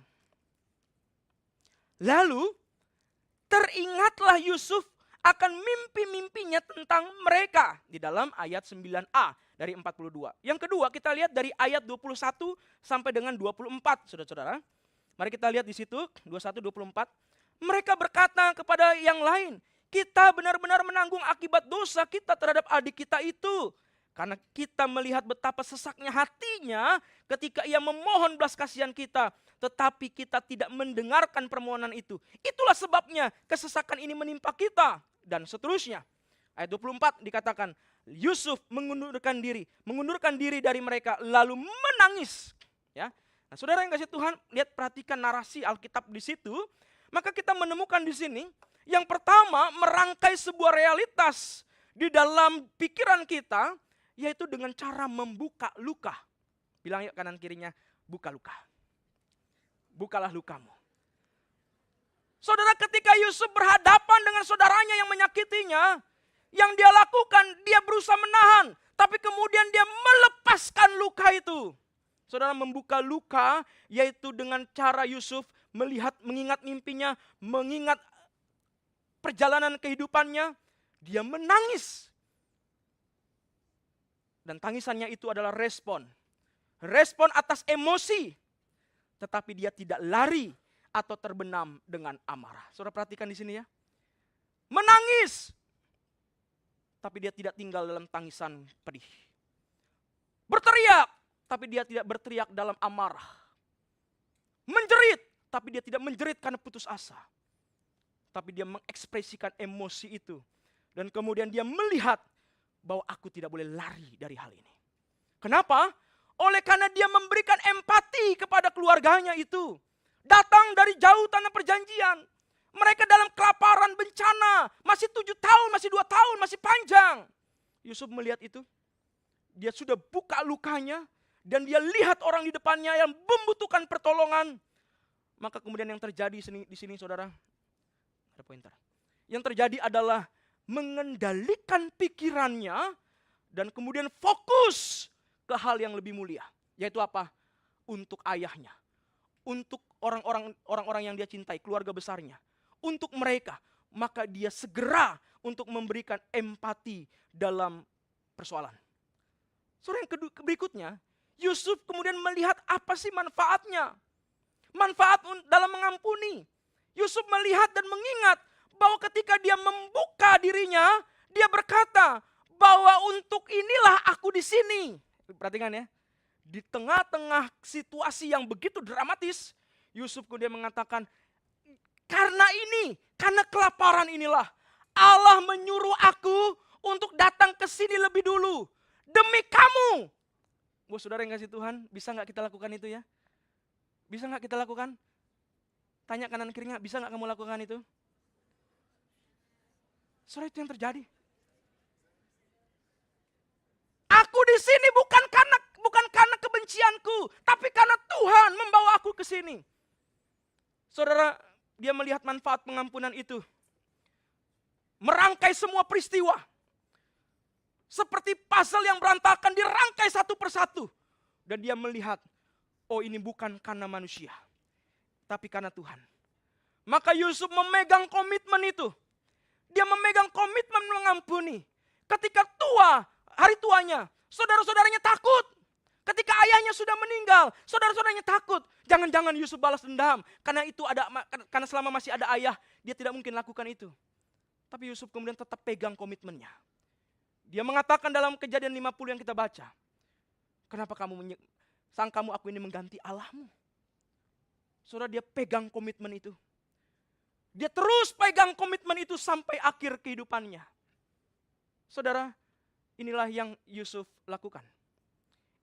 Lalu teringatlah Yusuf akan mimpi-mimpinya tentang mereka. Di dalam ayat 9a dari 42. Yang kedua kita lihat dari ayat 21 sampai dengan 24, saudara-saudara. Mari kita lihat di situ, 21-24. Mereka berkata kepada yang lain, kita benar-benar menanggung akibat dosa kita terhadap adik kita itu. Karena kita melihat betapa sesaknya hatinya ketika ia memohon belas kasihan kita. Tetapi kita tidak mendengarkan permohonan itu. Itulah sebabnya kesesakan ini menimpa kita. Dan seterusnya. Ayat 24 dikatakan, Yusuf mengundurkan diri dari mereka lalu menangis. Ya. Nah, saudara yang kasih Tuhan, lihat perhatikan narasi Alkitab di situ. Maka kita menemukan di sini, yang pertama merangkai sebuah realitas di dalam pikiran kita, yaitu dengan cara membuka luka. Bilang yuk kanan kirinya, buka luka. Bukalah lukamu. Saudara, ketika Yusuf berhadapan dengan saudaranya yang menyakitinya, yang dia lakukan, dia berusaha menahan. Tapi kemudian dia melepaskan luka itu. Saudara, membuka luka, yaitu dengan cara Yusuf melihat, mengingat mimpinya, mengingat perjalanan kehidupannya, dia menangis. Dan tangisannya itu adalah respon. Respon atas emosi. Tetapi dia tidak lari atau terbenam dengan amarah. Saudara perhatikan di sini ya. Menangis. Tapi dia tidak tinggal dalam tangisan pedih. Berteriak. Tapi dia tidak berteriak dalam amarah. Menjerit. Tapi dia tidak menjerit karena putus asa. Tapi dia mengekspresikan emosi itu. Dan kemudian dia melihat bahwa aku tidak boleh lari dari hal ini. Kenapa? Oleh karena dia memberikan empati kepada keluarganya itu. Datang dari jauh tanah perjanjian. Mereka dalam kelaparan, bencana. Masih 7 tahun, masih 2 tahun, masih panjang. Yusuf melihat itu. Dia sudah buka lukanya. Dan dia lihat orang di depannya yang membutuhkan pertolongan. Maka kemudian yang terjadi di sini saudara. Ada pointer. Yang terjadi adalah mengendalikan pikirannya. Dan kemudian fokus ke hal yang lebih mulia. Yaitu apa? Untuk ayahnya. Untuk orang-orang yang dia cintai, keluarga besarnya. Untuk mereka. Maka dia segera untuk memberikan empati dalam persoalan. Saudara, yang berikutnya, Yusuf kemudian melihat apa sih manfaatnya. Manfaat dalam mengampuni. Yusuf melihat dan mengingat bahwa ketika dia membuka dirinya, dia berkata bahwa untuk inilah aku di sini. Perhatikan ya, di tengah-tengah situasi yang begitu dramatis, Yusuf kemudian mengatakan, karena kelaparan inilah, Allah menyuruh aku untuk datang ke sini lebih dulu. Demi kamu. Wah, saudara yang kasih Tuhan, bisa gak kita lakukan itu ya? Bisa gak kita lakukan? Tanya kanan kirinya, bisa gak kamu lakukan itu? Saudara, itu yang terjadi. Aku di sini bukan karena kebencianku, tapi karena Tuhan membawa aku ke sini. Saudara, dia melihat manfaat pengampunan itu. Merangkai semua peristiwa. Seperti puzzle yang berantakan, dirangkai satu persatu. Dan dia melihat, oh ini bukan karena manusia, tapi karena Tuhan. Maka Yusuf memegang komitmen itu. Dia memegang komitmen mengampuni. Ketika hari tuanya, saudara-saudaranya takut. Ketika ayahnya sudah meninggal, saudara-saudaranya takut. Jangan-jangan Yusuf balas dendam. Karena selama masih ada ayah, dia tidak mungkin lakukan itu. Tapi Yusuf kemudian tetap pegang komitmennya. Dia mengatakan dalam Kejadian 50 yang kita baca. Kenapa sangkamu aku ini mengganti Allahmu? Saudara, dia pegang komitmen itu. Dia terus pegang komitmen itu sampai akhir kehidupannya. Saudara, inilah yang Yusuf lakukan.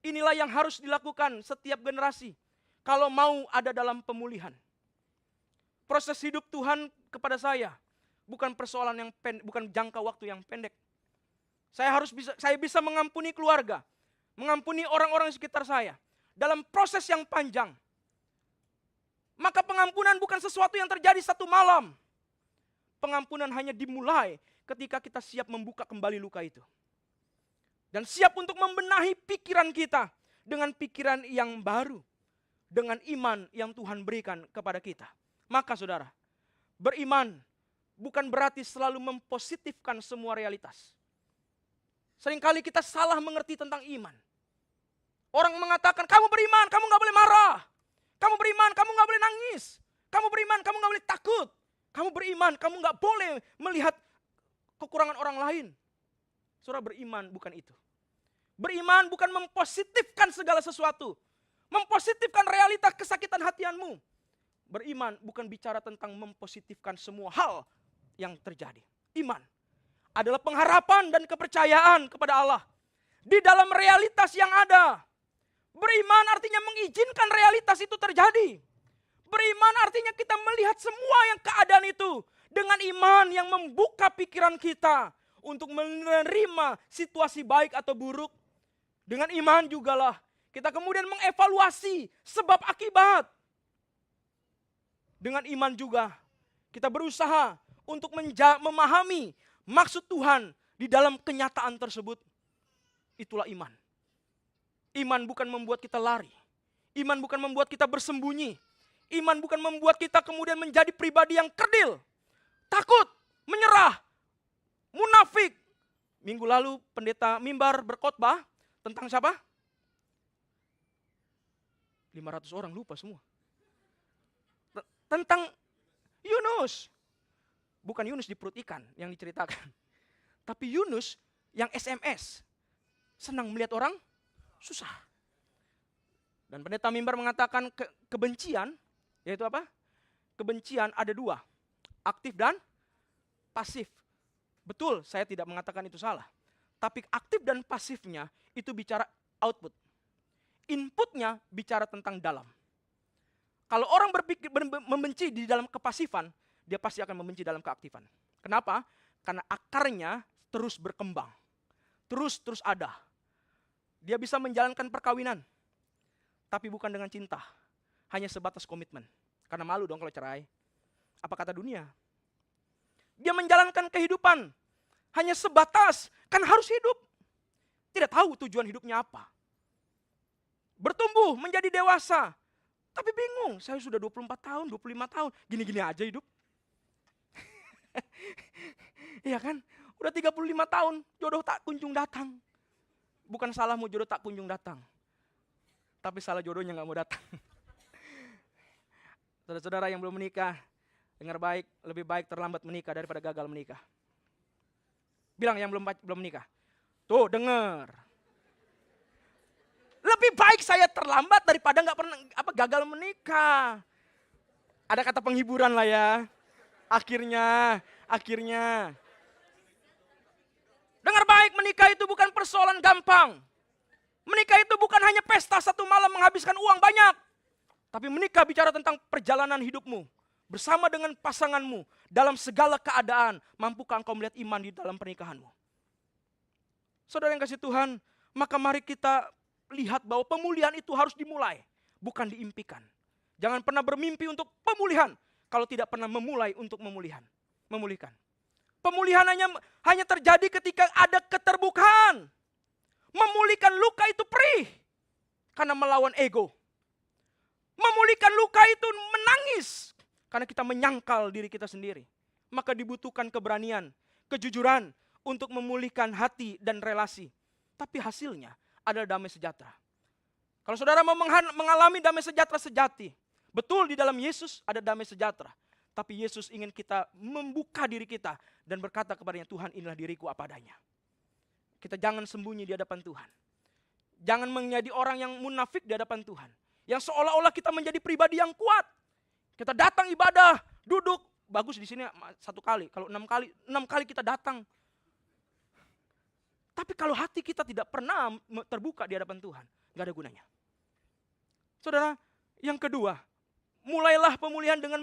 Inilah yang harus dilakukan setiap generasi. Kalau mau ada dalam pemulihan. Proses hidup Tuhan kepada saya bukan persoalan yang bukan jangka waktu yang pendek. Saya bisa mengampuni keluarga, mengampuni orang-orang di sekitar saya dalam proses yang panjang. Maka pengampunan bukan sesuatu yang terjadi satu malam. Pengampunan hanya dimulai ketika kita siap membuka kembali luka itu. Dan siap untuk membenahi pikiran kita dengan pikiran yang baru. Dengan iman yang Tuhan berikan kepada kita. Maka saudara, beriman bukan berarti selalu mempositifkan semua realitas. Seringkali kita salah mengerti tentang iman. Orang mengatakan, kamu beriman, kamu gak boleh marah. Kamu beriman, kamu gak boleh nangis. Kamu beriman, kamu gak boleh takut. Kamu beriman, kamu gak boleh melihat kekurangan orang lain. Saudara, beriman bukan itu. Beriman bukan mempositifkan segala sesuatu. Mempositifkan realitas kesakitan hatianmu. Beriman bukan bicara tentang mempositifkan semua hal yang terjadi. Iman adalah pengharapan dan kepercayaan kepada Allah. Di dalam realitas yang ada. Beriman artinya mengizinkan realitas itu terjadi. Beriman artinya kita melihat semua yang keadaan itu. Dengan iman yang membuka pikiran kita. Untuk menerima situasi baik atau buruk. Dengan iman jugalah Kita kemudian mengevaluasi sebab akibat. Dengan iman juga kita berusaha untuk memahami maksud Tuhan di dalam kenyataan tersebut. Itulah iman. Iman bukan membuat kita lari. Iman bukan membuat kita bersembunyi. Iman bukan membuat kita kemudian menjadi pribadi yang kerdil, takut, menyerah, munafik. Minggu lalu pendeta mimbar berkhotbah tentang siapa? 500 orang, lupa semua. Tentang Yunus. Bukan Yunus di perut ikan yang diceritakan. Tapi Yunus yang SMS. Senang melihat orang susah. Dan pendeta mimbar mengatakan kebencian, yaitu apa? Kebencian ada dua, aktif dan pasif. Betul, saya tidak mengatakan itu salah. Tapi aktif dan pasifnya itu bicara output. Inputnya bicara tentang dalam. Kalau orang berpikir membenci di dalam kepasifan, dia pasti akan membenci dalam keaktifan. Kenapa? Karena akarnya terus berkembang. Terus ada. Dia bisa menjalankan perkawinan, tapi bukan dengan cinta. Hanya sebatas komitmen. Karena malu dong kalau cerai. Apa kata dunia? Dia menjalankan kehidupan hanya sebatas, kan harus hidup. Tidak tahu tujuan hidupnya apa. Bertumbuh menjadi dewasa. Tapi bingung, saya sudah 24 tahun, 25 tahun, gini-gini aja hidup. Iya kan? Udah 35 tahun, jodoh tak kunjung datang. Bukan salahmu jodoh tak kunjung datang. Tapi salah jodohnya gak mau datang. Saudara-saudara yang belum menikah, dengar baik, lebih baik terlambat menikah daripada gagal menikah. Bilang yang belum menikah. Tuh, dengar. Lebih baik saya terlambat daripada nggak pernah gagal menikah. Ada kata penghiburan lah ya. Akhirnya. Dengar baik, menikah itu bukan persoalan gampang. Menikah itu bukan hanya pesta satu malam menghabiskan uang banyak. Tapi menikah bicara tentang perjalanan hidupmu. Bersama dengan pasanganmu. Dalam segala keadaan. Mampukah engkau melihat iman di dalam pernikahanmu? Saudara yang kasih Tuhan, maka mari kita lihat bahwa pemulihan itu harus dimulai, bukan diimpikan. Jangan pernah bermimpi untuk pemulihan kalau tidak pernah memulai untuk memulihkan. Pemulihan hanya terjadi ketika ada keterbukaan. Memulihkan luka itu perih karena melawan ego. Memulihkan luka itu menangis karena kita menyangkal diri kita sendiri. Maka dibutuhkan keberanian, kejujuran untuk memulihkan hati dan relasi. Tapi hasilnya adalah damai sejahtera. Kalau saudara mau mengalami damai sejahtera sejati, betul di dalam Yesus ada damai sejahtera. Tapi Yesus ingin kita membuka diri kita dan berkata kepadanya, Tuhan inilah diriku apa adanya. Kita jangan sembunyi di hadapan Tuhan. Jangan menjadi orang yang munafik di hadapan Tuhan. Yang seolah-olah kita menjadi pribadi yang kuat. Kita datang ibadah, duduk. Bagus di sini 1 kali, kalau 6 kali kita datang. Tapi kalau hati kita tidak pernah terbuka di hadapan Tuhan, gak ada gunanya. Saudara, yang kedua, mulailah pemulihan dengan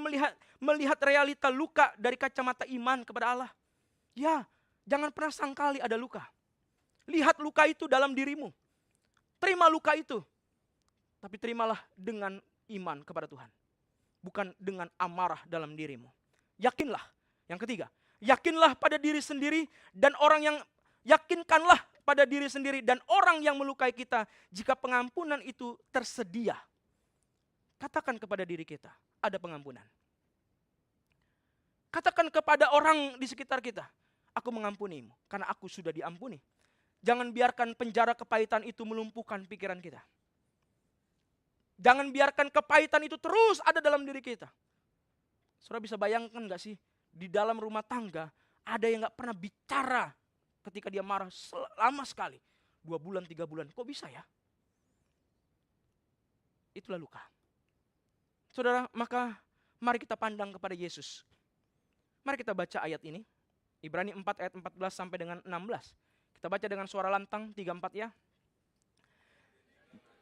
melihat realita luka dari kacamata iman kepada Allah. Ya, jangan pernah sangkali ada luka. Lihat luka itu dalam dirimu. Terima luka itu. Tapi terimalah dengan iman kepada Tuhan. Bukan dengan amarah dalam dirimu. Yakinlah. Yang ketiga, yakinlah pada diri sendiri dan orang yang yakinkanlah pada diri sendiri dan orang yang melukai kita jika pengampunan itu tersedia. Katakan kepada diri kita, ada pengampunan. Katakan kepada orang di sekitar kita, aku mengampunimu karena aku sudah diampuni. Jangan biarkan penjara kepahitan itu melumpuhkan pikiran kita. Jangan biarkan kepahitan itu terus ada dalam diri kita. Saudara bisa bayangkan gak sih, di dalam rumah tangga ada yang gak pernah bicara ketika dia marah lama sekali. 2 bulan, 3 bulan. Kok bisa ya? Itulah luka. Saudara, maka mari kita pandang kepada Yesus. Mari kita baca ayat ini. Ibrani 4 ayat 14 sampai dengan 16. Kita baca dengan suara lantang 3-4 ya.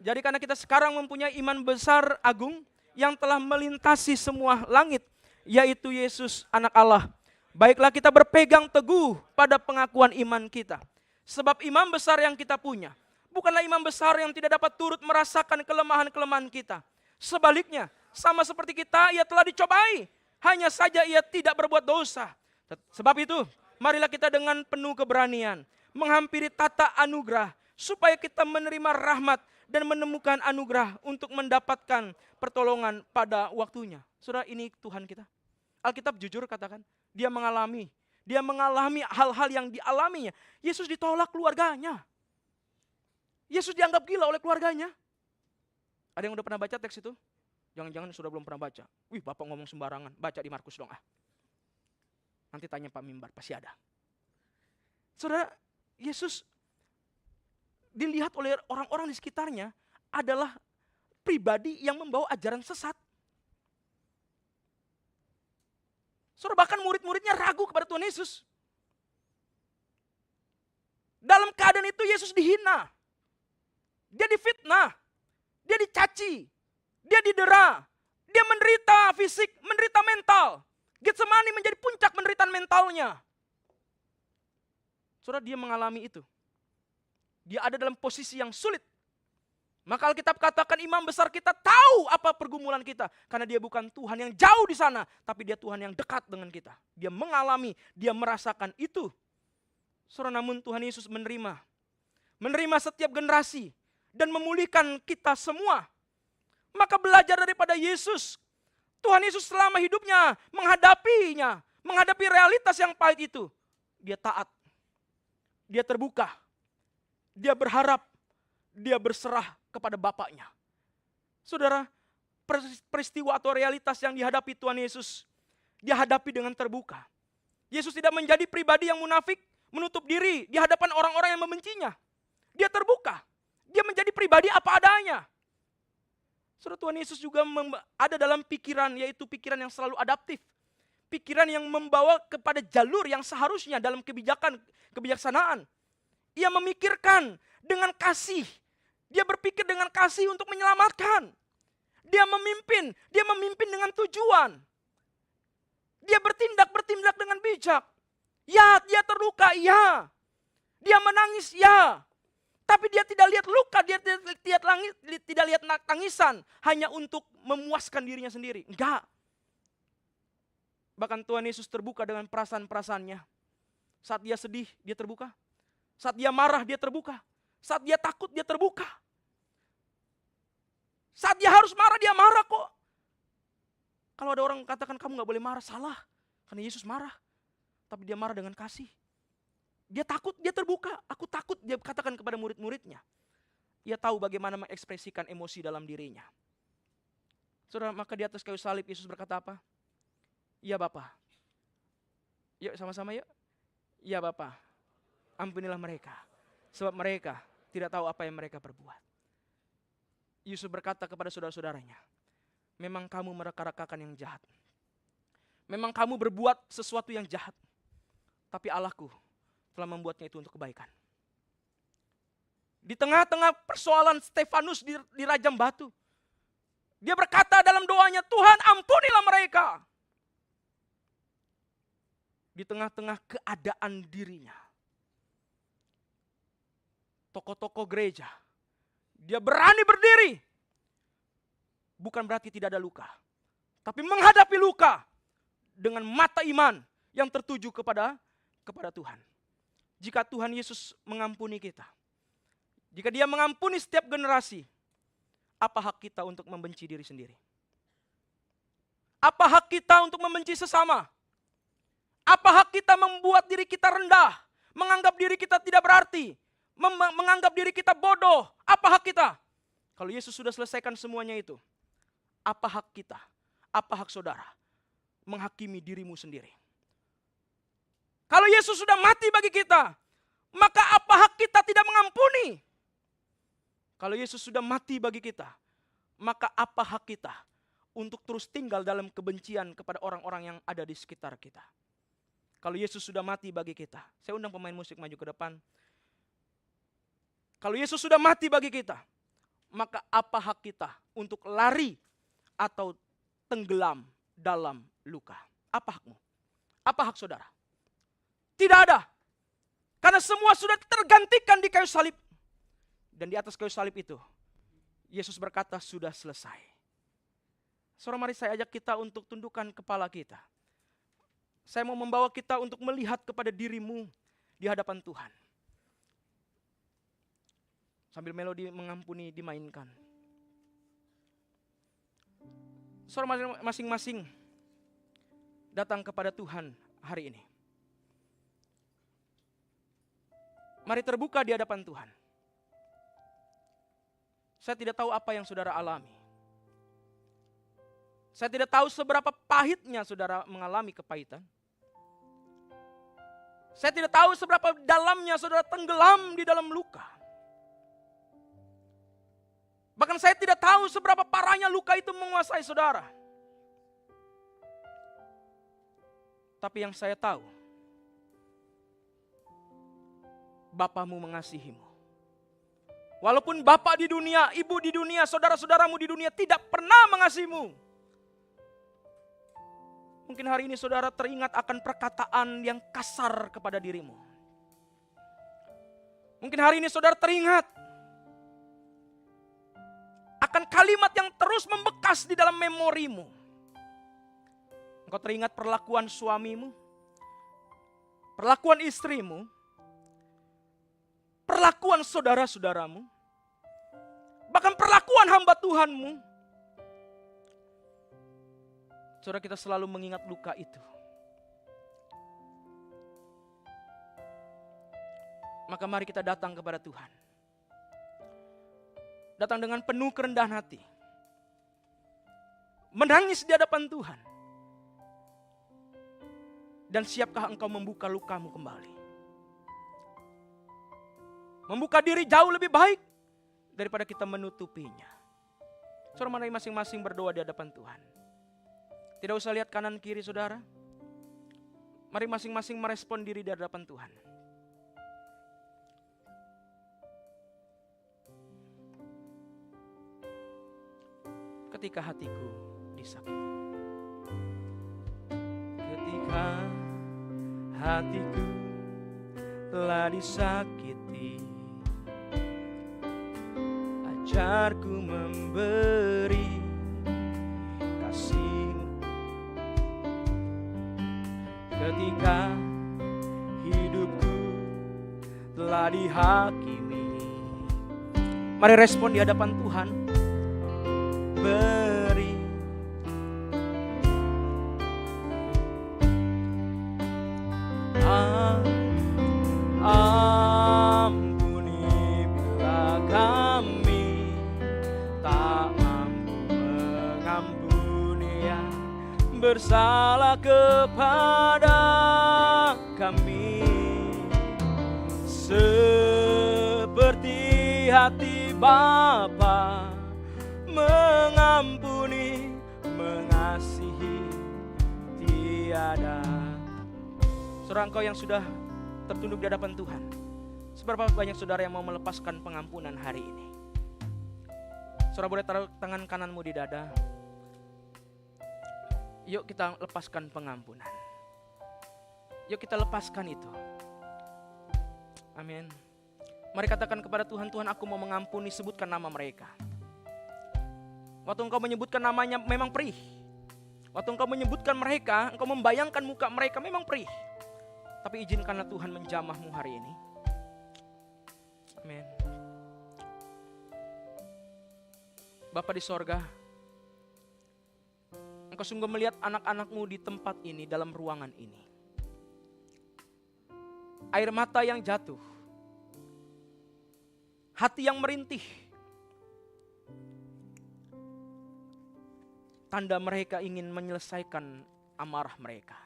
Jadi karena kita sekarang mempunyai iman besar agung yang telah melintasi semua langit, yaitu Yesus anak Allah. Baiklah kita berpegang teguh pada pengakuan iman kita. Sebab iman besar yang kita punya Bukanlah imam besar yang tidak dapat turut merasakan kelemahan-kelemahan kita. Sebaliknya, sama seperti kita, ia telah dicobai. Hanya saja ia tidak berbuat dosa. Sebab itu, marilah kita dengan penuh keberanian menghampiri tata anugerah, supaya kita menerima rahmat dan menemukan anugerah untuk mendapatkan pertolongan pada waktunya. Saudara, ini Tuhan kita. Alkitab jujur katakan, dia mengalami hal-hal yang dialaminya. Yesus ditolak keluarganya. Yesus dianggap gila oleh keluarganya. Ada yang udah pernah baca teks itu? Jangan-jangan sudah belum pernah baca. Wih, Bapak ngomong sembarangan. Baca di Markus dong. Nanti tanya Pak Mimbar, pasti ada. Saudara, Yesus dilihat oleh orang-orang di sekitarnya adalah pribadi yang membawa ajaran sesat. Saudara, bahkan murid-muridnya ragu kepada Tuhan Yesus. Dalam keadaan itu Yesus dihina. Dia difitnah, dia dicaci, dia didera, dia menderita fisik, menderita mental. Getsemani menjadi puncak penderitaan mentalnya. Saudara, dia mengalami itu. Dia ada dalam posisi yang sulit. Maka Alkitab katakan imam besar kita tahu apa pergumulan kita. Karena dia bukan Tuhan yang jauh di sana, tapi dia Tuhan yang dekat dengan kita. Dia mengalami, dia merasakan itu. Saudara, namun Tuhan Yesus menerima setiap generasi dan memulihkan kita semua. Maka belajar daripada Yesus. Tuhan Yesus selama hidupnya menghadapi realitas yang pahit itu. Dia taat, dia terbuka, dia berharap, dia berserah kepada Bapaknya. Saudara, peristiwa atau realitas yang dihadapi Tuhan Yesus, dia hadapi dengan terbuka. Yesus tidak menjadi pribadi yang munafik, menutup diri di hadapan orang-orang yang membencinya. Dia terbuka. Dia menjadi pribadi apa adanya. Saudara, Tuhan Yesus juga ada dalam pikiran, yaitu pikiran yang selalu adaptif. Pikiran yang membawa kepada jalur yang seharusnya dalam kebijaksanaan. Ia memikirkan dengan kasih. Dia berpikir dengan kasih untuk menyelamatkan. Dia memimpin dengan tujuan. Dia bertindak dengan bijak. Ya, dia terluka, ya. Dia menangis, ya. Tapi dia tidak lihat luka, dia tidak lihat tangisan hanya untuk memuaskan dirinya sendiri. Enggak. Bahkan Tuhan Yesus terbuka dengan perasaan-perasaannya. Saat dia sedih, dia terbuka. Saat dia marah, dia terbuka. Saat dia takut, dia terbuka. Saat dia harus marah, dia marah kok. Kalau ada orang katakan kamu gak boleh marah, salah. Karena Yesus marah. Tapi dia marah dengan kasih. Dia takut, dia terbuka. Aku takut, dia katakan kepada murid-muridnya. Ia tahu bagaimana mengekspresikan emosi dalam dirinya. Saudara, maka di atas kayu salib Yesus berkata apa? Ya Bapa. Yuk sama-sama yuk. Ya Bapa, ampunilah mereka. Sebab mereka tidak tahu apa yang mereka perbuat. Yesus berkata kepada saudara-saudaranya, memang kamu mereka-rekakan yang jahat. Memang kamu berbuat sesuatu yang jahat. Tapi Allahku telah membuatnya itu untuk kebaikan. Di tengah-tengah persoalan Stefanus dirajam batu, dia berkata dalam doanya, Tuhan ampunilah mereka. Di tengah-tengah keadaan dirinya, tokoh-tokoh gereja, dia berani berdiri. Bukan berarti tidak ada luka, tapi menghadapi luka dengan mata iman yang tertuju kepada Tuhan. Jika Tuhan Yesus mengampuni kita, jika dia mengampuni setiap generasi, apa hak kita untuk membenci diri sendiri? Apa hak kita untuk membenci sesama? Apa hak kita membuat diri kita rendah, menganggap diri kita tidak berarti, menganggap diri kita bodoh? Apa hak kita? Kalau Yesus sudah selesaikan semuanya itu, apa hak kita? Apa hak saudara? Menghakimi dirimu sendiri. Kalau Yesus sudah mati bagi kita, maka apa hak kita tidak mengampuni? Kalau Yesus sudah mati bagi kita, maka apa hak kita untuk terus tinggal dalam kebencian kepada orang-orang yang ada di sekitar kita? Kalau Yesus sudah mati bagi kita, saya undang pemain musik maju ke depan. Kalau Yesus sudah mati bagi kita, maka apa hak kita untuk lari atau tenggelam dalam luka? Apa hakmu? Apa hak saudara? Tidak ada. Karena semua sudah tergantikan di kayu salib. Dan di atas kayu salib itu, Yesus berkata, sudah selesai. Saudara, mari saya ajak kita untuk tundukkan kepala kita. Saya mau membawa kita untuk melihat kepada dirimu di hadapan Tuhan. Sambil melodi mengampuni dimainkan. Saudara, masing-masing datang kepada Tuhan hari ini. Mari terbuka di hadapan Tuhan. Saya tidak tahu apa yang saudara alami. Saya tidak tahu seberapa pahitnya saudara mengalami kepahitan. Saya tidak tahu seberapa dalamnya saudara tenggelam di dalam luka. Bahkan saya tidak tahu seberapa parahnya luka itu menguasai saudara. Tapi yang saya tahu, Bapamu mengasihimu. Walaupun bapak di dunia, ibu di dunia, saudara-saudaramu di dunia tidak pernah mengasihimu. Mungkin hari ini saudara teringat akan perkataan yang kasar kepada dirimu. Mungkin hari ini saudara teringat akan kalimat yang terus membekas di dalam memorimu. Engkau teringat perlakuan suamimu, perlakuan istrimu, perlakuan saudara-saudaramu, bahkan perlakuan hamba Tuhanmu. Saudara, kita selalu mengingat luka itu. Maka mari kita datang kepada Tuhan. Datang dengan penuh kerendahan hati. Menangis di hadapan Tuhan. Dan siapkah engkau membuka lukamu kembali? Membuka diri jauh lebih baik daripada kita menutupinya. Saudara, mari masing-masing berdoa di hadapan Tuhan. Tidak usah lihat kanan kiri saudara. Mari masing-masing merespon diri di hadapan Tuhan. Ketika hatiku disakiti. Ketika hatiku telah disakiti, ajarku memberi kasih-Mu. Ketika hidupku telah dihakimi, mari respon di hadapan Tuhan. Beri ampuni bila kami tak mampu mengampuni yang bersalah kepada kami, seperti hati Bapa mengampuni, mengasihi tiada. Saudara, engkau yang sudah tertunduk di hadapan Tuhan, seberapa banyak saudara yang mau melepaskan pengampunan hari ini? Saudara boleh taruh tangan kananmu di dada. Yuk kita lepaskan pengampunan. Yuk kita lepaskan itu. Amin. Mari katakan kepada Tuhan, Tuhan aku mau mengampuni, sebutkan nama mereka. Waktu engkau menyebutkan namanya memang perih. Waktu engkau menyebutkan mereka, engkau membayangkan muka mereka memang perih. Tapi izinkanlah Tuhan menjamahmu hari ini. Amin. Bapa di sorga, engkau sungguh melihat anak-anakmu di tempat ini, dalam ruangan ini. Air mata yang jatuh, hati yang merintih, tanda mereka ingin menyelesaikan amarah mereka.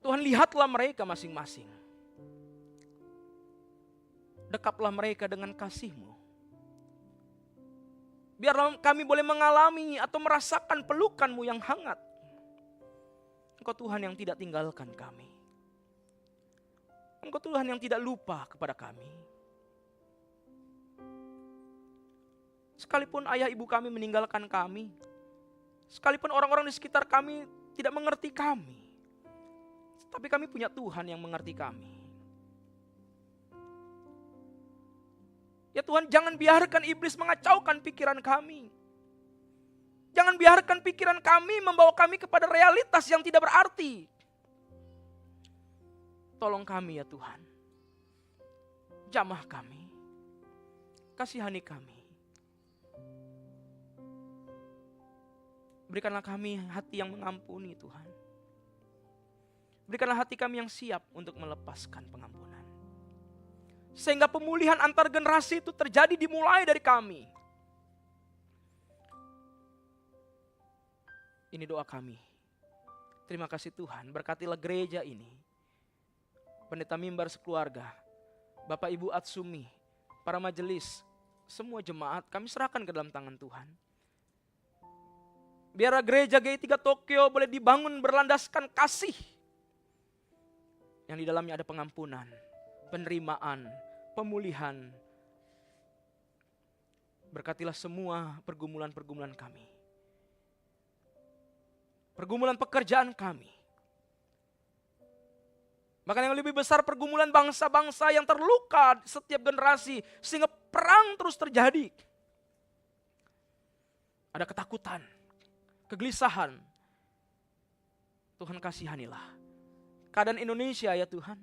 Tuhan, lihatlah mereka masing-masing. Dekaplah mereka dengan kasih-Mu. Biarlah kami boleh mengalami atau merasakan pelukan-Mu yang hangat. Engkau Tuhan yang tidak tinggalkan kami. Engkau Tuhan yang tidak lupa kepada kami. Sekalipun ayah ibu kami meninggalkan kami, sekalipun orang-orang di sekitar kami tidak mengerti kami, tapi kami punya Tuhan yang mengerti kami. Ya Tuhan, jangan biarkan iblis mengacaukan pikiran kami. Jangan biarkan pikiran kami membawa kami kepada realitas yang tidak berarti. Tolong kami ya Tuhan. Jamah kami. Kasihani kami. Berikanlah kami hati yang mengampuni Tuhan. Berikanlah hati kami yang siap untuk melepaskan pengampunan. Sehingga pemulihan antar generasi itu terjadi dimulai dari kami. Ini doa kami. Terima kasih Tuhan, berkatilah gereja ini. Pendeta mimbar sekeluarga, Bapak Ibu Atsumi, para majelis, semua jemaat kami serahkan ke dalam tangan Tuhan. Biar gereja GI3 Tokyo boleh dibangun berlandaskan kasih. Yang di dalamnya ada pengampunan, penerimaan, pemulihan. Berkatilah semua pergumulan-pergumulan kami. Pergumulan pekerjaan kami. Bahkan yang lebih besar pergumulan bangsa-bangsa yang terluka setiap generasi. Sehingga perang terus terjadi. Ada ketakutan, kegelisahan. Tuhan kasihanilah keadaan Indonesia ya Tuhan.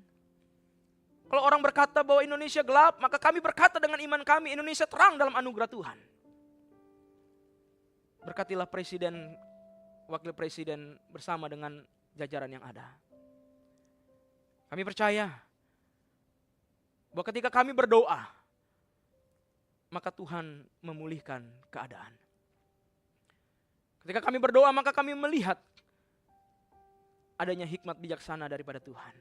Kalau orang berkata bahwa Indonesia gelap, maka kami berkata dengan iman kami, Indonesia terang dalam anugerah Tuhan. Berkatilah presiden, wakil presiden bersama dengan jajaran yang ada. Kami percaya bahwa ketika kami berdoa, maka Tuhan memulihkan keadaan. Ketika kami berdoa, maka kami melihat adanya hikmat bijaksana daripada Tuhan.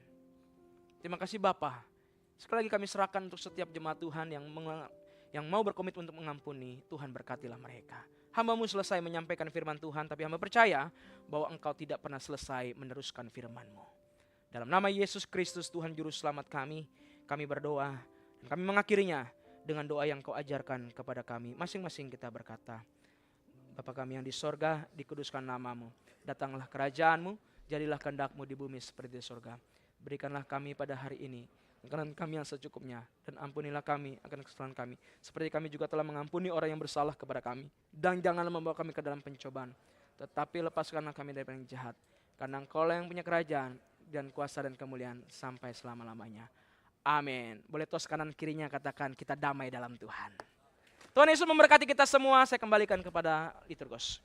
Terima kasih Bapa. Sekali lagi kami serahkan untuk setiap jemaat Tuhan yang mau berkomitmen untuk mengampuni. Tuhan berkatilah mereka. Hamba-Mu selesai menyampaikan firman Tuhan, tapi hamba percaya bahwa Engkau tidak pernah selesai meneruskan firman-Mu. Dalam nama Yesus Kristus Tuhan Juru Selamat kami berdoa dan kami mengakhirinya dengan doa yang Kau ajarkan kepada kami. Masing-masing kita berkata, Bapa kami yang di sorga, dikuduskan nama-Mu. Datanglah kerajaan-Mu, jadilah kehendak-Mu di bumi seperti di sorga. Berikanlah kami pada hari ini makanan kami yang secukupnya, dan ampunilah kami akan kesalahan kami, seperti kami juga telah mengampuni orang yang bersalah kepada kami. Dan janganlah membawa kami ke dalam pencobaan, tetapi lepaskanlah kami dari yang jahat. Karena Engkau yang punya kerajaan dan kuasa dan kemuliaan sampai selama-lamanya. Amin. Boleh tos kanan kirinya katakan, kita damai dalam Tuhan. Tuhan Yesus memberkati kita semua. Saya kembalikan kepada liturgos.